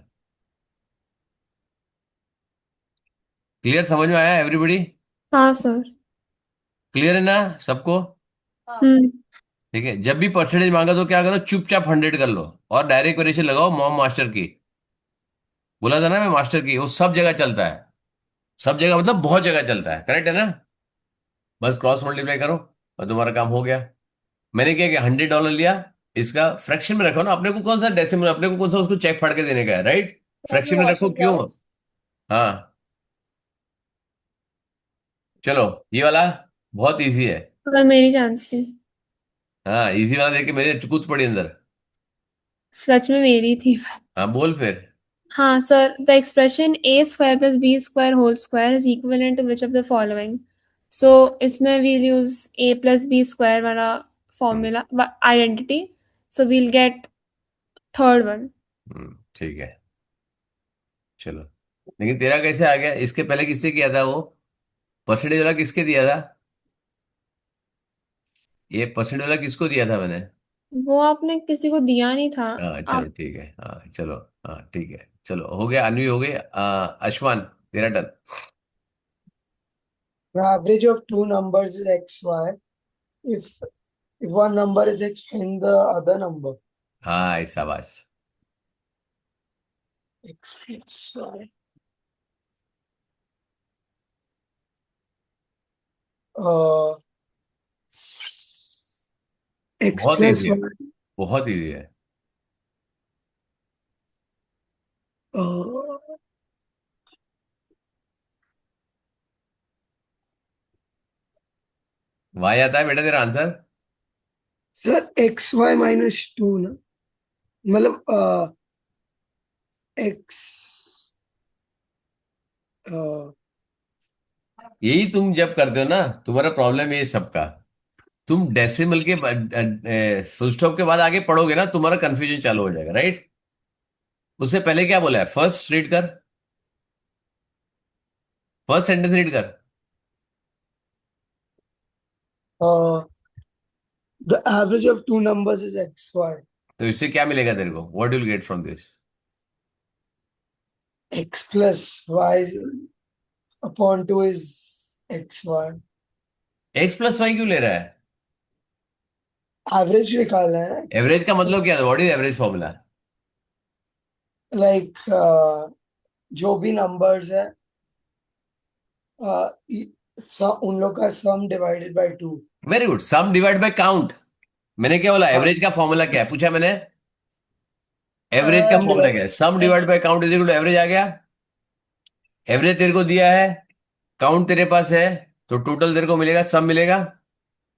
क्लियर, समझ में आया एवरीबॉडी? हाँ सर। क्लियर है ना सबको? हाँ, हम्म। ठीक है, जब भी परसेंटेज मांगा तो क्या करो, चुपचाप 100 कर लो और डायरेक्ट वेरिएशन लगाओ मॉम मास्टर की। बोला था ना मैं, मास्टर की, वो सब जगह चलता है। सब जगह मतलब बहुत जगह चलता है, करेक्ट है ना? बस क्रॉस मल्टीप्लाई करो और तुम्हारा काम हो गया। मैंने क्या किया, $100 लिया, इसका फ्रैक्शन में रखो ना, अपने को कौन सा डेसिमल, अपने को कौन सा उसको चेक फाड़ के देने का है, राइट। सर मैं फ्रैक्शन में रखो, वॉशरूम क्यों? जाऊँ? हाँ चलो, ये वाला बहुत इजी है। अगर मेरी चांस थी। हाँ इजी वाला देख के मेरे चुकुत पड़ी अंदर। सच में मेरी थी। हाँ बोल फिर। हाँ sir, the expression A square plus B square whole square is equivalent to which of the following. So इसमें we'll use A plus B square वाला formula identity, so we'll get third one. ठीक है, चलो। लेकिन तेरा कैसे आ गया? इसके पहले किससे किया था वो? परसेंटेज वाला किसके दिया था? ये परसेंटेज वाला किसको दिया था मैंने? वो आपने किसी को दिया नहीं था। हाँ चलो आप ठीक है, हाँ चलो। हाँ ठीक है, चलो हो गया, अन्वी हो गई। अश्वान, तेरा turn. The average of two numbers is xy. If one number is x, find the other number. हाँ शाबाश। X plus y. Uh, x बहुत plus इजी है, y. बहुत इजी है। Uh, वहां आता है बेटा तेरा आंसर। sir, xy minus 2 ना, मतलब x यही तुम जब करते हो ना, तुम्हारा प्रॉब्लम ये सबका, तुम डेसिमल के फुल स्टॉप के बाद आगे पढ़ोगे ना, तुम्हारा कंफ्यूजन चालू हो जाएगा, राइट। उससे पहले क्या बोला है, फर्स्ट रीड कर, फर्स्ट सेंटेंस रीड कर। uh, the average of two numbers is xy. तो इससे क्या मिलेगा तेरे को, what will get from this? X plus y upon 2 is X Y. X plus Y क्यों ले रहा है? एवरेज निकालना है ना। एवरेज का मतलब क्या है? What is average formula? Like जो भी नंबर्स है उन लोग का sum divided by 2। Very good, sum divide by count. मैंने क्या बोला? हाँ, एवरेज का फॉर्मूला क्या है पूछा मैंने? एवरेज का सम फॉर्मूला डिवाइड। क्या है? Sum divide by count is equal to average आ गया। एवरेज तेरे को दिया है, काउंट तेरे पास है, तो टोटल तेरे को मिलेगा, सम मिलेगा।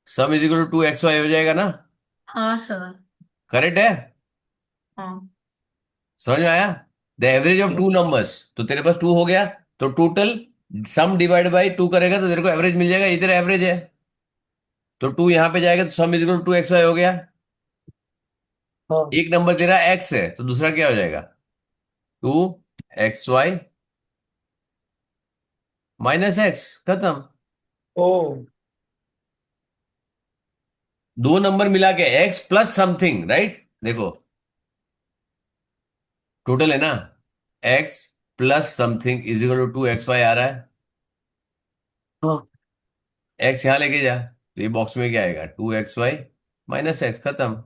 सम इज इक्वल टू 2xy हो जाएगा ना? हाँ सर। करेक्ट है? हाँ। समझ में आया? The average of two numbers, तो तेरे पास 2 हो गया, तो टोटल सम डिवाइड बाई 2 करेगा तो तेरे को एवरेज मिल जाएगा। ये तेरा एवरेज है, तो 2 यहां पे जाएगा तो सम इज इक्वल टू 2xy हो गया। हाँ। एक नंबर तेरा x है, तो दूसरा क्या हो जाएगा? 2xy माइनस x, खत्म। ओ। दो नंबर मिला के x प्लस समथिंग, राइट? देखो टोटल है ना, x plus something is equal to 2xy आ रहा है। हाँ। x यहां लेके जा, तो ये बॉक्स में क्या आएगा? 2xy माइनस x, खत्म।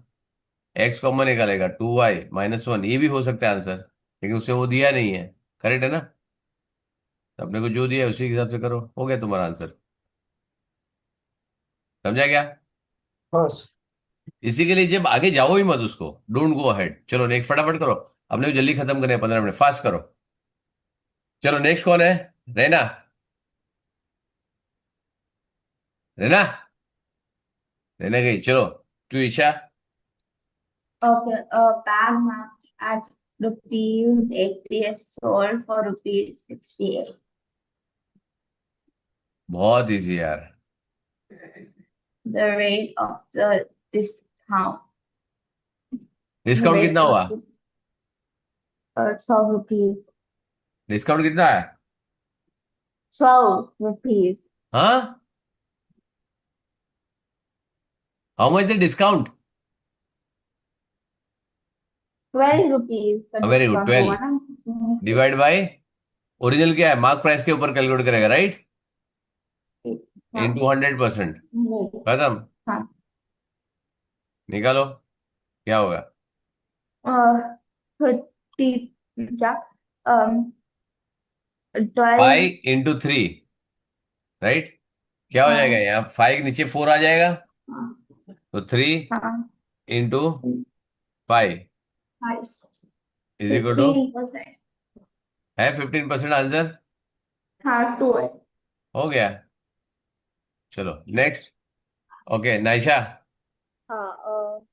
x कॉमन निकालेगा, 2y-1, ये भी हो सकता है आंसर, लेकिन उससे वो दिया नहीं है। करेक्ट है ना? तो अपने को जो दिया है उसी के हिसाब से करो, हो गया तुम्हारा आंसर। समझा क्या? हाँ। इसी के लिए जब आगे जाओ ही मत उसको, डोंट गो अहेड। चलो नेक्स्ट फटाफट करो, अपने को जल्दी खत्म करना है, 15 मिनट, फास्ट करो। चलो नेक्स्ट कौन है? रहना, रहना, रहना गई, चलो तू Isha. Okay, a bag marked at rupees 80 is sold for rupees 68. बहुत इजी यार। The rate of the discount. The discount rate कितना of हुआ? the 12 rupees. डिस्काउंट कितना है? 12 rupees. हाँ, how much the discount? 12 rupees का वेरी गुड, डिस्काउंट होगा 12 ना। डिवाइड बाय ओरिजिनल क्या है, मार्क प्राइस के ऊपर कैलकुलेट करेगा, राइट? हाँ। इंटू 100%, नहीं। खत्म। हाँ। निकालो क्या होगा। 30 क्या 12। 5 into 3, राइट? क्या हो जाएगा हाँ। यहाँ? 5 नीचे 4 आ जाएगा, तो 3 हाँ। Into 5 is equal to 15%। है 15% आंसर। हाँ, 2 है। हो गया। चलो नेक्स्ट। ओके नाइशा। हाँ,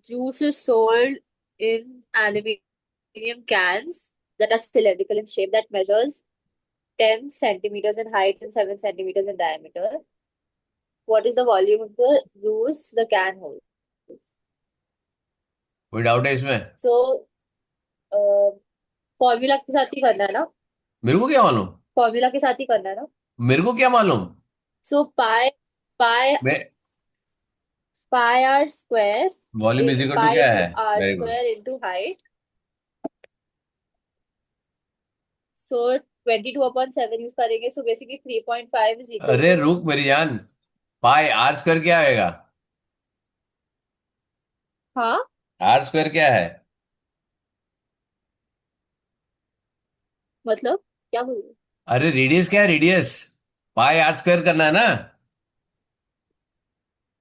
juice is sold in aluminum cans that are cylindrical in shape that measures 10 centimeters in height and 7 centimeters in diameter. What is the volume of the juice the can holds? कोई doubt है इसमें? So, formula के साथ ही करना है ना? मेरे को क्या मालूम? फॉर्मूला के साथ ही करना है ना? मेरे को क्या मालूम? So, pi मैं pi r square volume is equal to pi क्या into है? r very good. square into height. So 22/7 use करेंगे. So basically 3.5 is equal अरे to. रुक मेरी जान, पाई आर स्क्वायर क्या आएगा? हाँ, आर स्क्वायर क्या है? मतलब क्या बोल रहे हो? अरे रेडियस क्या है? रेडियस पाई आर स्क्वायर करना है ना।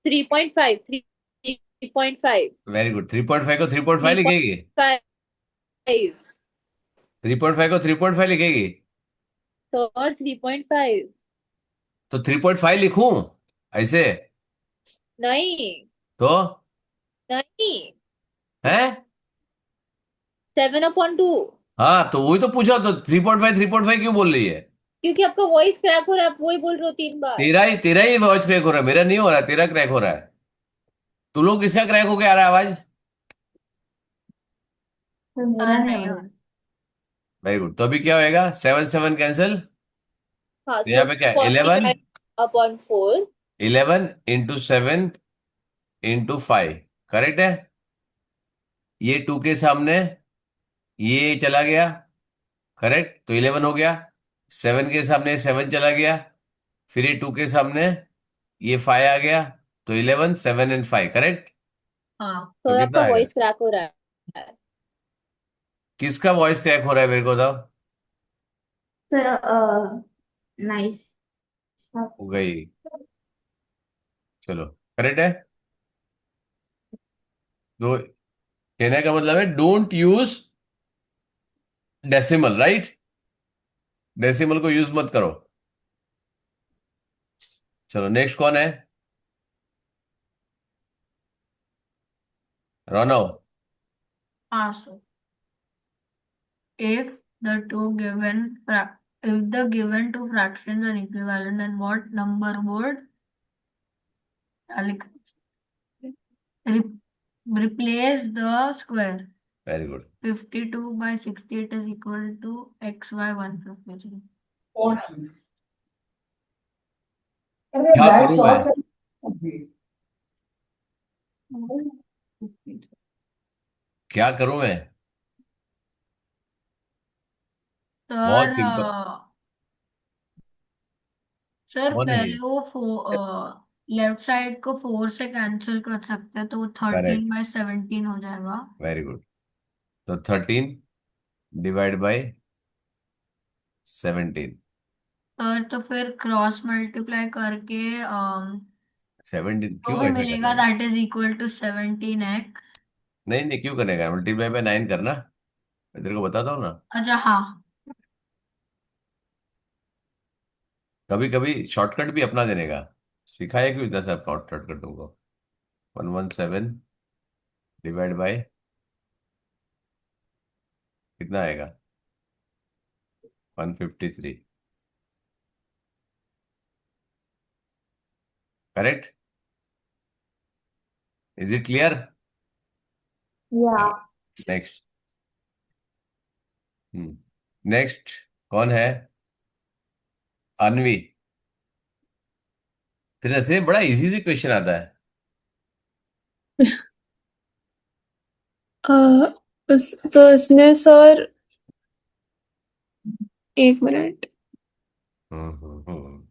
3.5 3.5 वेरी गुड, 3.5 को 3.5 लिखेगी? 3.5 3.5 को 3.5 लिखेगी? तो और 3.5 तो 3.5 लिखूं ऐसे? नहीं, तो नहीं, है? 7/2. हाँ तो वही तो पूछा, तो 3.5 क्यों बोल रही है? क्योंकि आपका वॉइस क्रैक हो रहा है, आप वही बोल रहे हो 3 बार. तेरा ही वॉइस क्रैक हो रहा है, मेरा नहीं हो रहा है, तेरा क्रैक हो रहा है। तू लोग किसका क्रैक होके आ रहा है आवाज? तो और मेरा नहीं नहीं हो हो। रहा। वेरी गुड, तो अभी क्या होएगा? 7 7 कैंसिल, हाँ, तो यहाँ सो पे क्या है? 11, 49/4. 11 into 7 into 5, करेक्ट है? ये 2 के सामने ये चला गया, करेक्ट, तो 11 हो गया। 7 के सामने 7 चला गया, फिर ये 2 के सामने ये 5 आ गया, तो 11, 7 एंड 5, करेक्ट। हाँ तो थोड़ा कितना आपका आएगा? वॉइस क्रैक हो रहा है। किसका वॉइस क्रैक हो रहा है, मेरे को बताओ। Sir, nice. हो गई, चलो, करेक्ट है। तो कहने का मतलब है don't use decimal, right. Decimal को यूज मत करो। चलो नेक्स्ट कौन है? रोनो। हाँ sir. if the two given if the given two fractions are equivalent, then what number would like re- replace the square? Very good. 52 by 68 is equal to xy 153. क्या करूं मैं? क्या करूं मैं? बहुत सर सिंपल। सर कौन है ये? पहले वो लेफ्ट साइड को 4 से कैंसिल कर सकते हैं, तो वो करेक्ट, 13/17 हो जाएगा। Very good. तो 13 डिवाइड बाय 17। सर तो फिर क्रॉस मल्टीप्लाई करके 17 जो क्यों भी ऐसा करना मिलेगा है? That is equal to 17x। नहीं नहीं, क्यों करेगा? मल्टीप्लाई बाय 9 करना, मैं तेरे को बताता हूँ ना। अच्छा हाँ। कभी कभी शॉर्टकट भी अपना देने का। सिखाया क्यों इतना सब शॉर्टकट तुमको? 117 डिवाइड बाय कितना आएगा? 153, correct. Is it clear? Yeah. Next. Next कौन है? अनवी। तेरे से बड़ा इजी से क्वेश्चन आता है। अ, तो इसमें सर 1 मिनट। हम्म हम्म हम्म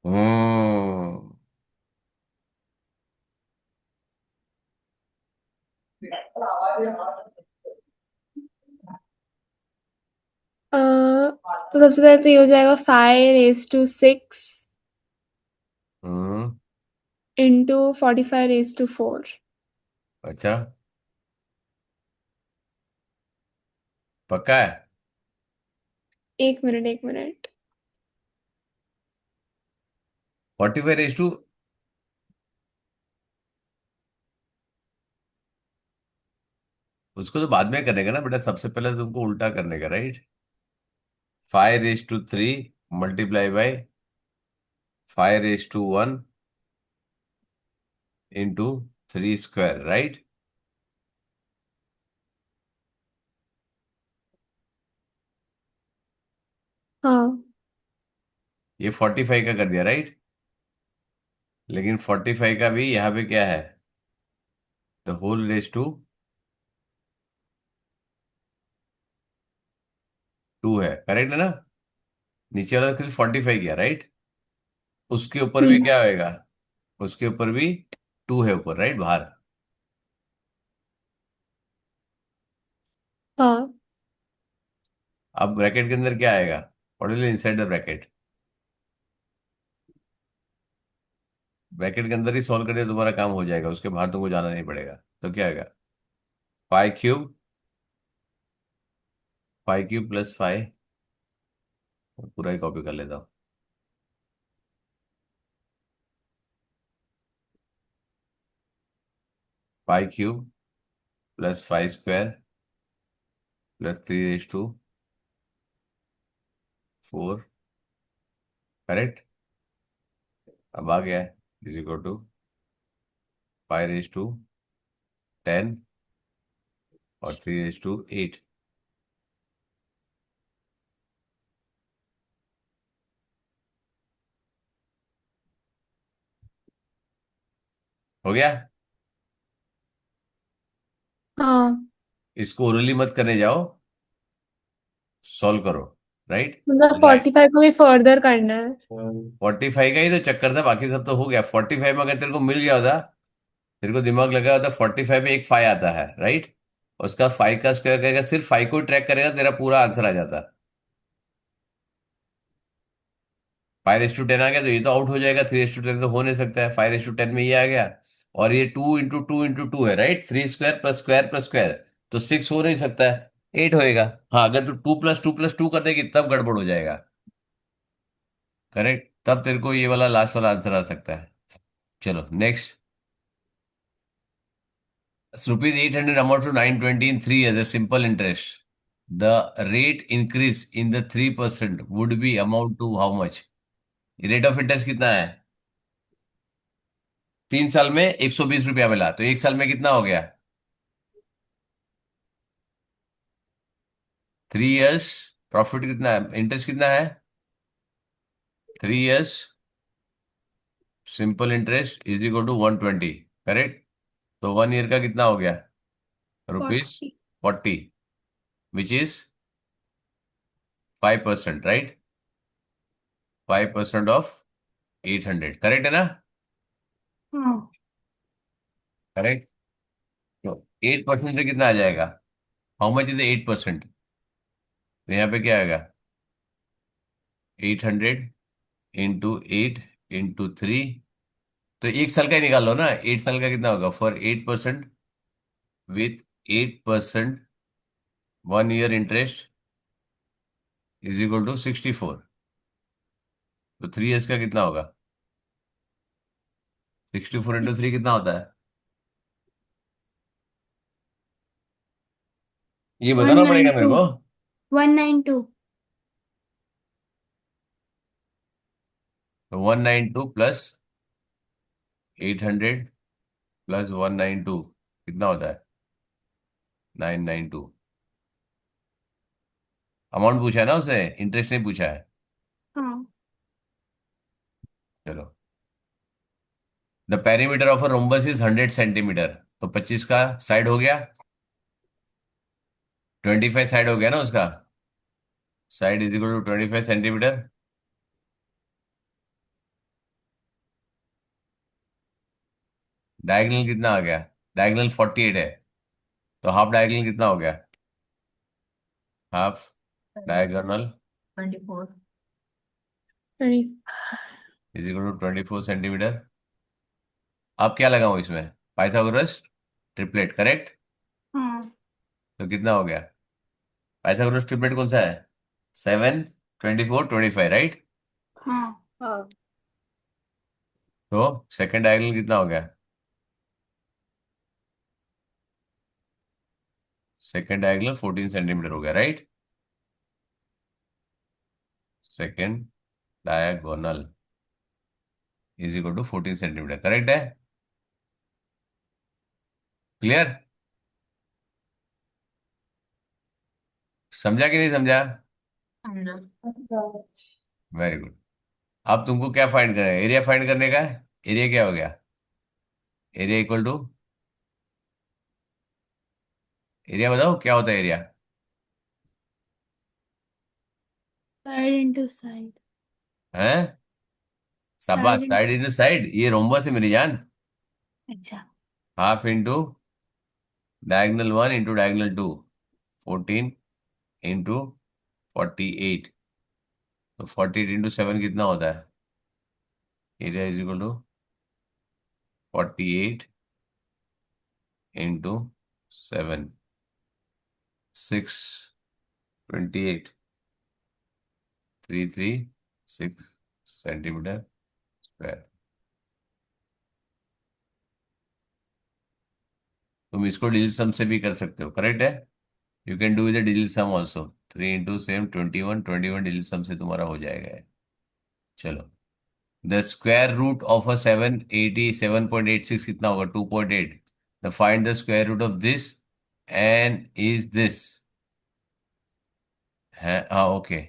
हम्म। अ, तो सबसे पहले तो ये हो जाएगा 5 raised to 6 hmm, into 45 raised to 4। अच्छा, पक्का है? 1 मिनट 1 मिनट। 45 उसको तो बाद में करेगा ना बेटा, सबसे पहले तुमको उल्टा करने का, right. 5 3 multiply by 5 1 into 3 square, right. हाँ ये 45 का कर दिया, राइट। लेकिन 45 का भी यहाँ पे क्या है? द होल रेज टू 2 है, करेक्ट है ना। नीचे वाला सिर्फ 45 किया, राइट। उसके ऊपर भी हम्म क्या होएगा? उसके ऊपर भी 2 है ऊपर, राइट, बाहर। हाँ अब ब्रैकेट के अंदर क्या आएगा? What will inside the bracket? Bracket के अंदर ही सॉल्व कर दिया, तुम्हारा काम हो जाएगा, उसके बाहर तुमको जाना नहीं पड़ेगा। तो क्या आएगा? 5 क्यूब, 5 क्यूब प्लस 5, पूरा ही कॉपी कर लेता हूँ। 5 cube plus 5 square plus 3 raise to 4, correct. अब आ गया है, is equal to 5 raise to 10 और 3 रेज टू 8। हो गया। हाँ इसको ओरली मत करने जाओ, सॉल्व करो, राइट। मतलब 45 को भी फर्दर करना है। 45 का ही तो चक्कर था, बाकी सब तो हो गया। 45 में अगर तेरे को मिल गया होता, तेरे को दिमाग लगा होता, 45 में एक 5 आता है, राइट। उसका 5 का स्क्वायर करेगा, सिर्फ 5 को ट्रैक करेगा, तेरा पूरा आंसर आ जाता। 5:10 आ गया तो ये तो आउट हो जाएगा, 3:10 तो हो नहीं सकता है। 5:10 में ये आ गया, और ये 2 × 2 × 2 है, right. 3 square plus square plus square, तो 6 हो नहीं सकता है, 8 होएगा। हाँ, अगर तू 2 + 2 + 2 कर देगी तब गड़बड़ हो जाएगा, करेक्ट। तब तेरे को ये वाला लास्ट वाला आंसर आ सकता है। चलो next. ₹800 amount to 920 in 3 years as simple interest. The rate increase in the 3% would be amount to how much? Rate of interest कितना है? 3 साल में ₹120 मिला, तो 1 साल में कितना हो गया? 3 years, प्रॉफिट कितना है, इंटरेस्ट कितना है? 3 years simple interest is equal to 120, correct. तो 1 ईयर का कितना हो गया? ₹40, which is 5%, right. 5% of 800, correct है ना? हाँ। करेक्ट। तो 8% से कितना आ जाएगा? How much is 8%? तो यहाँ पे क्या आएगा? 800 इंटू 8 इंटू 3। तो 1 साल का ही निकाल लो ना, 8 साल का कितना होगा? For 8% with 8% 1 year interest is equal to 64। तो 3 years का कितना होगा? 64 × 3 कितना होता है? ये बताना पड़ेगा मेरे को। 192। तो 192 प्लस 800 प्लस 192 कितना होता है? 992। अमाउंट पूछा है ना उसे, इंटरेस्ट नहीं पूछा है। हाँ। चलो। The perimeter of a rhombus is 100 centimetre. तो 25 का साइड हो गया, 25 साइड हो गया ना उसका। Side is equal to 25 centimetre. Diagonal कितना आ गया? डायगोनल 48 है, तो हाफ डायगोनल कितना हो गया? Half diagonal 24। Is equal to 24 centimetre. अब क्या लगाऊं इसमें? Pythagoras triplet, correct. हाँ। तो कितना हो गया? पाइथागोरस ट्रिपलेट कौन सा है? 7, 24, 25, राइट। हाँ। हाँ। तो सेकंड डायगोनल कितना हो गया? सेकंड डायगोनल 14 सेंटीमीटर हो गया, right. Second diagonal is equal to 14 centimetre, correct है। क्लियर? समझा कि नहीं समझा? समझा। Very good. अब तुमको क्या फाइंड करना है? एरिया फाइंड करने का है। एरिया क्या हो गया? एरिया इक्वल टू, एरिया बताओ क्या होता है एरिया? Side into side. है? शाबाश, साइड। साइड इंटू साइड, ये रोम्बस है मेरी जान। अच्छा। Half into diagonal 1 into diagonal 2, 14 into 48। तो 48 × 7 कितना होता है? Area is equal to 48 into 7, 628, 336 centimetre square. तुम इसको डिजिट सम से भी कर सकते हो, करेक्ट है। You can do with digit sum also. 3 × 7, 21, 21 digit sum से तुम्हारा हो जाएगा। चलो। The square root of a 787.86 कितना होगा? 2.8। The find the square root of this and is this है। हाँ, okay.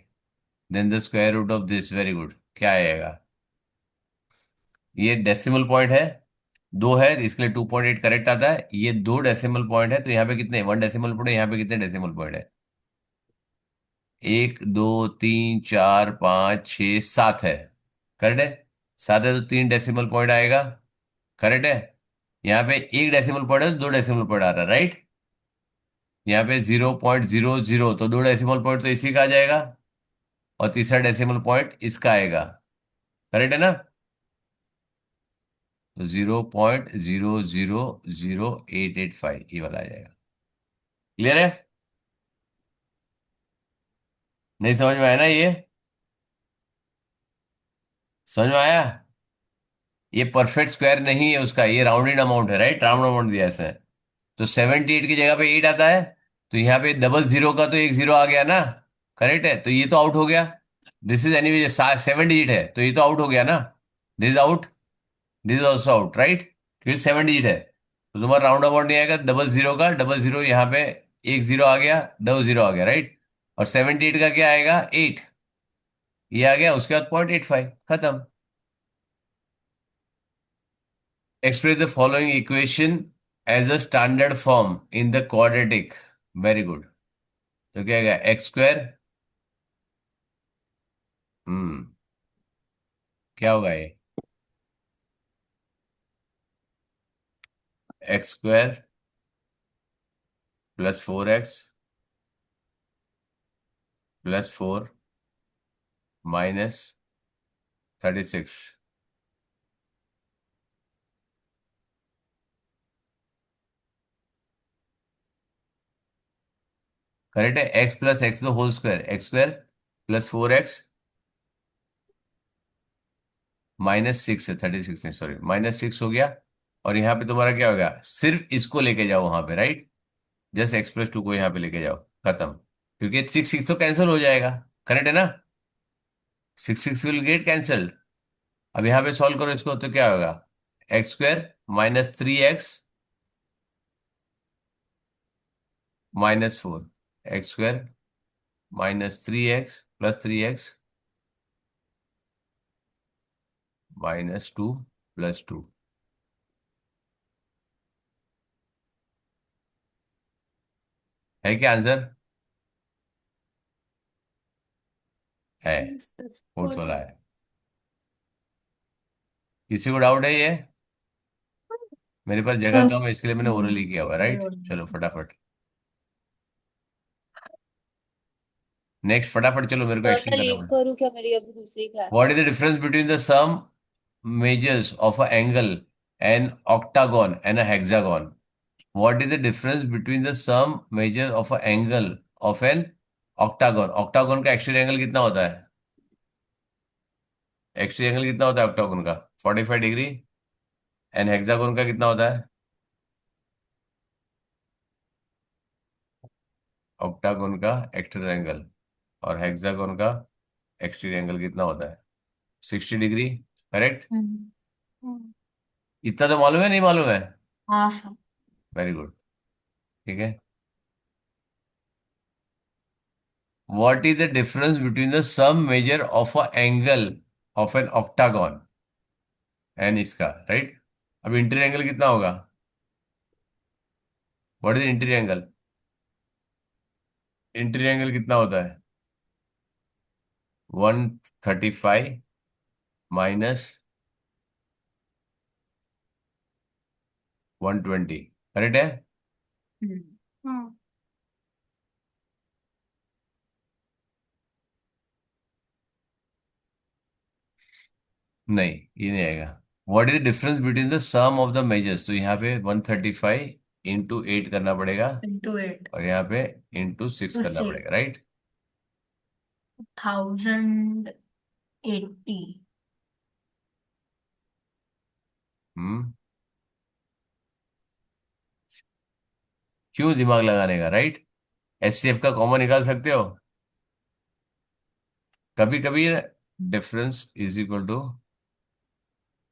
Then the square root of this, very good. क्या आएगा? ये डेसिमल पॉइंट है, 2 है, इसके लिए 2.8 करेक्ट आता है। ये 2 डेसिमल पॉइंट है, तो यहाँ पे कितने 1 डेसिमल पॉइंट है, यहाँ पे कितने डेसिमल पॉइंट है? एक दो तीन चार पाँच छ सात है। करेक्ट है। सात है तो तीन डेसिमल पॉइंट आएगा। करेक्ट है। यहाँ पे एक डेसिमल पॉइंट है तो दो डेसिमल पॉइंट आ रहा है, राइट। यहाँ पे 0.00 तो दो डेसिमल पॉइंट तो इसी का आ जाएगा, और तीसरा डेसिमल पॉइंट इसका आएगा। करेक्ट है ना। तो 0.000885 ये वाला आ जाएगा। क्लियर है। नहीं समझ में आया ना ये। समझ में आया। ये परफेक्ट स्क्वायर नहीं है उसका, ये राउंडेड अमाउंट है, राइट। राउंड अमाउंट दिया है इसने। तो 78 की जगह पे 8 आता है, तो यहाँ पे डबल जीरो का तो एक जीरो आ गया ना। करेक्ट है, तो ये तो आउट हो गया। दिस इज एनी 7 डिजिट है तो ये तो आउट हो गया ना। This is out, this is also out, right, क्योंकि 7 डिजिट है। तो तुम्हारा राउंड अबाउट नहीं आएगा डबल जीरो का, डबल जीरो यहाँ पे एक जीरो आ गया, दो जीरो आ गया, राइट। और 78 का क्या आएगा, 8, ये आ गया। उसके बाद 0.85, खत्म। Express the following equation as a standard form in the quadratic. Very good. तो क्या आएगा, एक्स स्क्वायर। हम्म, क्या होगा ये, x square plus 4x plus 4 minus 36। Correct है। एक्स प्लस एक्स तो whole square, x square plus 4x minus 6 है, 36 नहीं, सॉरी, -6 हो गया। और यहाँ पे तुम्हारा क्या होगा, सिर्फ इसको लेके जाओ वहां पे, राइट। जस्ट x+2 को यहाँ पे लेके जाओ, खत्म। क्योंकि 6 6 तो कैंसिल हो जाएगा। करेक्ट है ना। 6 6 विल गेट कैंसल्ड। अब यहाँ पे सॉल्व करो इसको तो क्या होगा, x square -3x -4, x square -3x plus 3x -2 plus 2। है क्या आंसर, है। Yes, that's फोर्थ what वाला I- है। किसी को डाउट है ये। मेरे पास जगह कम है इसके लिए मैंने ओरली किया हुआ, राइट। चलो फटाफट नेक्स्ट, फटाफट चलो, मेरे को सर एक्सटेंड मैं करना लीव पड़ेगा। करूँ क्या, मेरी अभी दूसरी क्लास व्हाट है। Is the difference between the sum measures of an angle, an octagon and a hexagon? What is the difference between the sum measure of an angle of an octagon? octagon का exterior angle कितना होता है, exterior angle कितना होता है octagon का, 45 degree. And hexagon का कितना होता है, octagon का एक्सटीरियर एंगल और हेक्सागोन का एक्सटीरियर एंगल कितना होता है, 60 डिग्री। करेक्ट। हम्म, इतना तो मालूम है, नहीं मालूम है। हाँ सर। Very good. ठीक है। What is the difference between the sum measure of a angle of an octagon and इसका, राइट। अब इंटीरियर एंगल कितना होगा, what is interior angle, interior angle कितना होता है, 135 माइनस 120। करेक्ट है। हम्म, हाँ, नहीं, ये नहीं आएगा। What is the difference between the sum of the measures, तो यहाँ पे 135 इंटू 8 करना पड़ेगा, into 8 और यहाँ पे इंटू 6 to करना 6, पड़ेगा, राइट। 1080। हम्म, क्यों दिमाग लगाने का, राइट। एचसीएफ का कॉमन निकाल सकते हो कभी कभी। Difference is equal to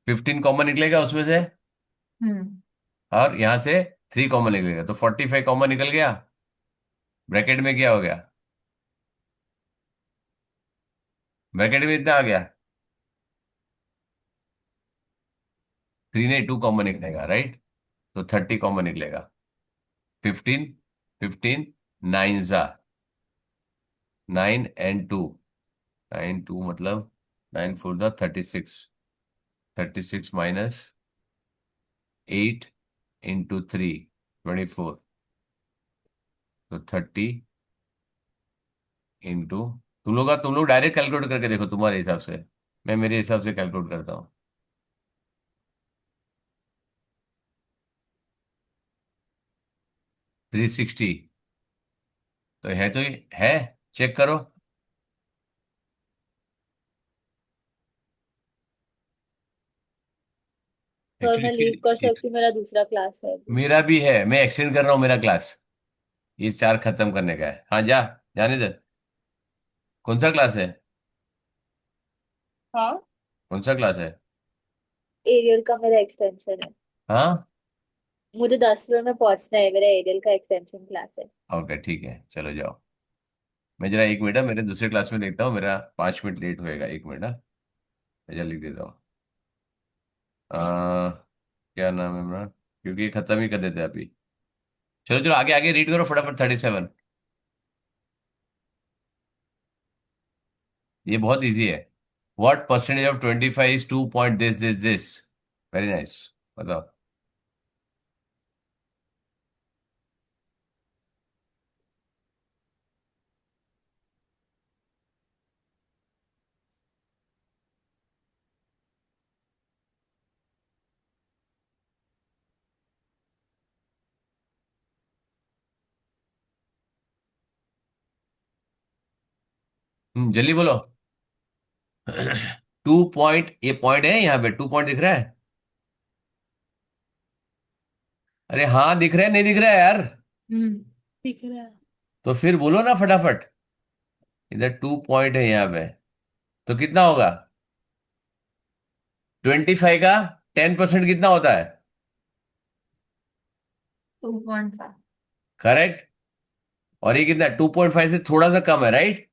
15 common निकलेगा उसमें से, हम्म, और यहां से 3 कॉमन निकलेगा, तो 45 कॉमन निकल गया। ब्रैकेट में क्या हो गया, ब्रैकेट में इतना आ गया, 3 ने 2 कॉमन निकलेगा, राइट। तो 30 कॉमन निकलेगा। 15 15 9 जा 9 and 2, 9 2 मतलब 9 4 36, 36 माइनस 8 into 3 24, तो 30 इंटू, तुम लोग डायरेक्ट कैलकुलेट करके देखो तुम्हारे हिसाब से, मैं मेरे हिसाब से कैलकुलेट करता हूँ। 360, तो है, चेक करो। सर एक्चुअली मैं लीव कर सकती हूँ, मेरा दूसरा क्लास है अभी। मेरा भी है, मैं एक्सटेंड कर रहा हूँ मेरा क्लास, ये 4 खत्म करने का है। हाँ जा, जाने दे। कौन सा क्लास है? हाँ, कौन सा क्लास है? एरियल का मेरा एक्सटेंशन है। हाँ, मुझे 10 मिनट में पहुंचना है, मेरा एरियल का एक्सटेंशन क्लास है। ओके ठीक है, चलो जाओ। मैं जरा 1 मिनट मेरे दूसरे क्लास में देखता हूँ, मेरा 5 मिनट लेट होएगा, 1 मिनट। हाँ, मैं जल्द लिख देता हूँ। क्या नाम है मेरा, क्योंकि ये खत्म ही कर देते हैं अभी। चलो चलो, आगे आगे रीड करो फटाफट, 37। ये बहुत इजी है। What percentage of 25 is 2 point this this this. Very nice, बताओ। जल्दी बोलो। 2 पॉइंट, ये पॉइंट है यहाँ पे, 2 पॉइंट दिख रहा है? अरे हाँ दिख रहा है, नहीं दिख रहा है यार? दिख रहा है। तो फिर बोलो ना फटाफट। इधर 2 पॉइंट है यहाँ पे, तो कितना होगा? 25 का 10% कितना होता है? 2.5। करेक्ट। और ये कितना, 2.5 से थोड़ा सा कम है, राइट?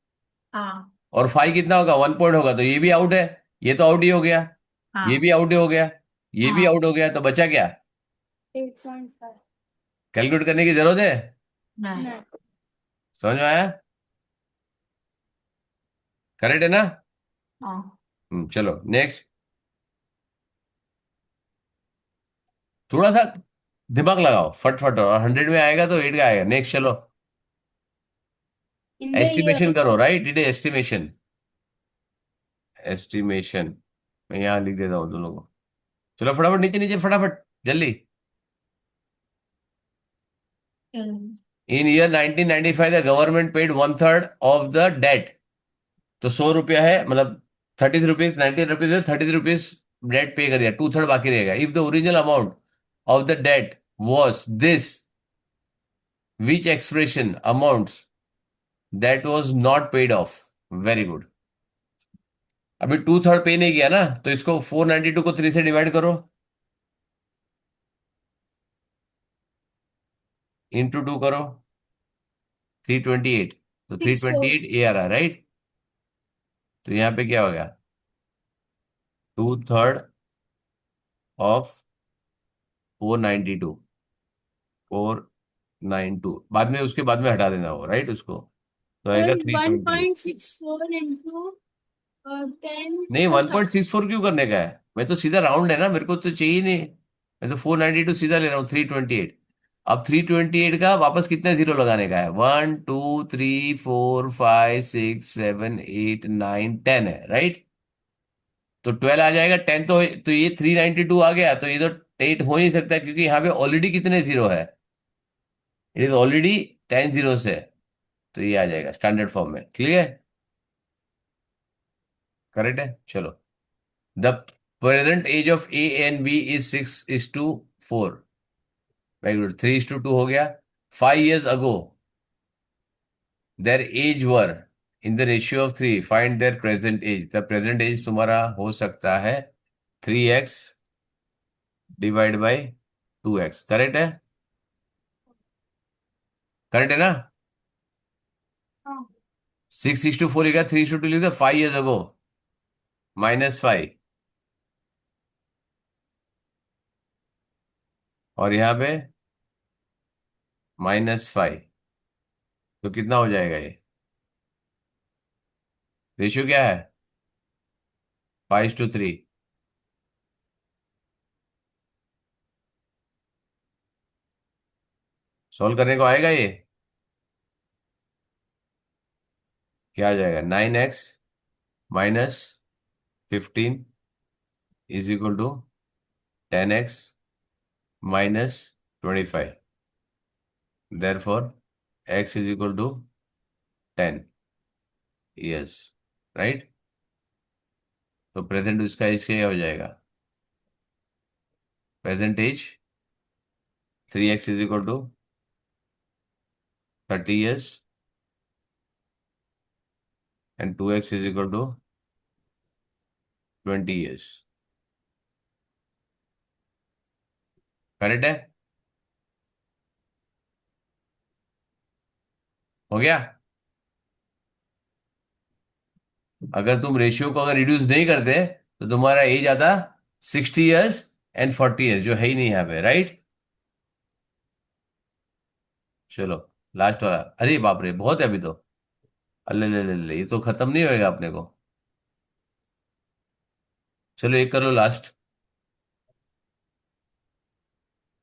हाँ और 5 कितना होगा? 1 पॉइंट होगा, तो ये भी आउट है। ये तो आउट ही हो गया। ये हाँ भी आउट ही हो गया। ये भी हाँ। आउट हो गया, तो बचा क्या? 8.5। कैलकुलेट करने की जरूरत है? नहीं। समझ में आया? करेक्ट है ना? हाँ। चलो नेक्स्ट। थोड़ा सा दिमाग लगाओ फटफट, और 100 में आएगा तो 8 का आएगा। नेक्स्ट चलो। In the year एस्टिमेशन करो, right? It is estimation. Estimation, मैं यहाँ लिख देता हूँ दोनों को। चलो फटाफट, नीचे नीचे फटाफट, जल्दी। In year 1995 the government paid 1/3 of the debt. तो 100 रुपया है, मतलब 30 रुपीज, 19 रुपीज, 30 रुपीज डेट पे कर दिया, 2/3 बाकी रहेगा। If the original amount of the debt was this, which expression amounts that was not paid off. Very good. अभी 2/3 पे नहीं किया ना, तो इसको 492 को 3 से डिवाइड करो, इंटू 2 करो, 328। तो 328 ये आ रहा है, राइट? तो यहाँ पे क्या हो गया? 2/3 ऑफ 492, 492, बाद में, उसके बाद में हटा देना हो, राइट उसको, तो आएगा 328। 1.64 into 10 नहीं, plus 1.64 क्यों करने का है? मैं तो सीधा राउंड है ना, मेरे को तो चाहिए नहीं। मैं तो 492 सीधा ले रहा हूँ, 328। अब 328 का वापस कितने जीरो लगाने का है? 1 2 3 4 5 6 7 8 9 10 है, राइट? तो 12 आ जाएगा, 10 तो ये 392 आ गया, तो ये तो 8 हो नहीं सकता, क्योंकि यहाँ पे ऑलरेडी कितने जीरो है? इट इज ऑलरेडी 10 जीरो है। तो ये आ जाएगा स्टैंडर्ड फॉर्म में। क्लियर है? करेक्ट है, चलो। The present age of a and b is 6:4। Very good, 3:2 हो गया। 5 years ago their age were in the ratio of 3, find their present age। The present age तुम्हारा हो सकता है 3x divide by 2x। Correct है? Correct है ना? 6:4 लिखा, 3:2 लिखा, 5 years ago -5, और यहाँ पे -5, तो कितना हो जाएगा ये? रेशियो क्या है? 5:3। सॉल्व करने को आएगा ये? क्या आ जाएगा? 9x - 15 is equal to 10x - 25। Therefore, x is equal to 10 years, right? तो प्रेजेंट उसका एज क्या हो जाएगा? Present age 3x is equal to 30 years and 2x is equal to 20 years। Correct है? हो गया? अगर तुम रेशियो को अगर रिड्यूस नहीं करते तो तुम्हारा एज आता 60 years and 40 years, जो है ही नहीं यहाँ पे, राइट? चलो लास्ट वाला। अरे बाप रे, बहुत है अभी तो। अल्ले ले ले ले, ये तो खत्म नहीं होएगा अपने को। चलो एक कर लो last.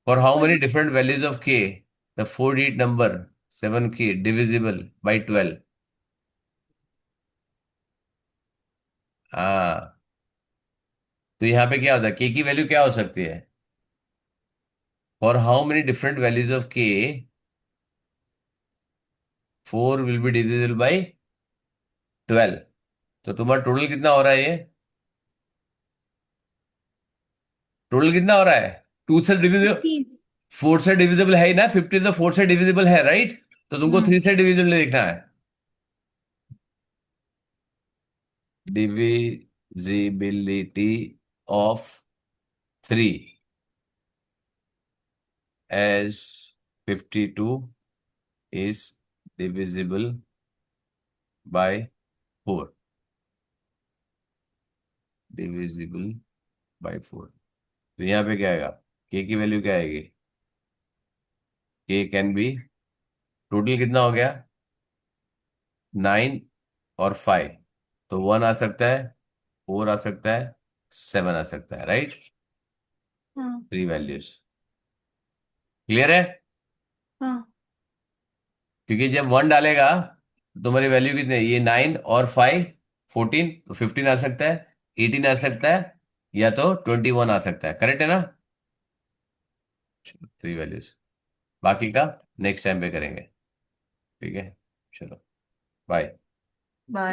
For how many different values of k the 4 digit number 7k divisible by 12? हाँ, तो यहाँ पे क्या होता है? k की वैल्यू क्या हो सकती है? For how many different values of k 4 will be divisible by 12? तो तुम्हारा टोटल कितना हो रहा है ये? टोटल कितना हो रहा है? 2 से डिविजिबल, 15. 4 से डिविजिबल है ही ना। 15 तो 4 से डिविजिबल है, राइट? तो तुमको 3 से डिविजिबल देखना है। Divisibility of 3 as 52 is divisible by 4। divisible by 4। तो यहाँ पे क्या आएगा? k की वैल्यू क्या आएगी? k कैन बी, टोटल कितना हो गया? 9 और 5। तो 1 आ सकता है, 4 आ सकता है, 7 आ सकता है, राइट? हाँ. 3 वैल्यूज। क्लियर है? हाँ. क्योंकि जब 1 डालेगा तो तुम्हारी वैल्यू कितनी है? ये 9 और 5 14, तो 15 आ सकता है, 18 आ सकता है, या तो 21 आ सकता है। करेक्ट है ना? 3 वैल्यूज। बाकी का नेक्स्ट टाइम पे करेंगे। ठीक है, चलो बाय। बाय।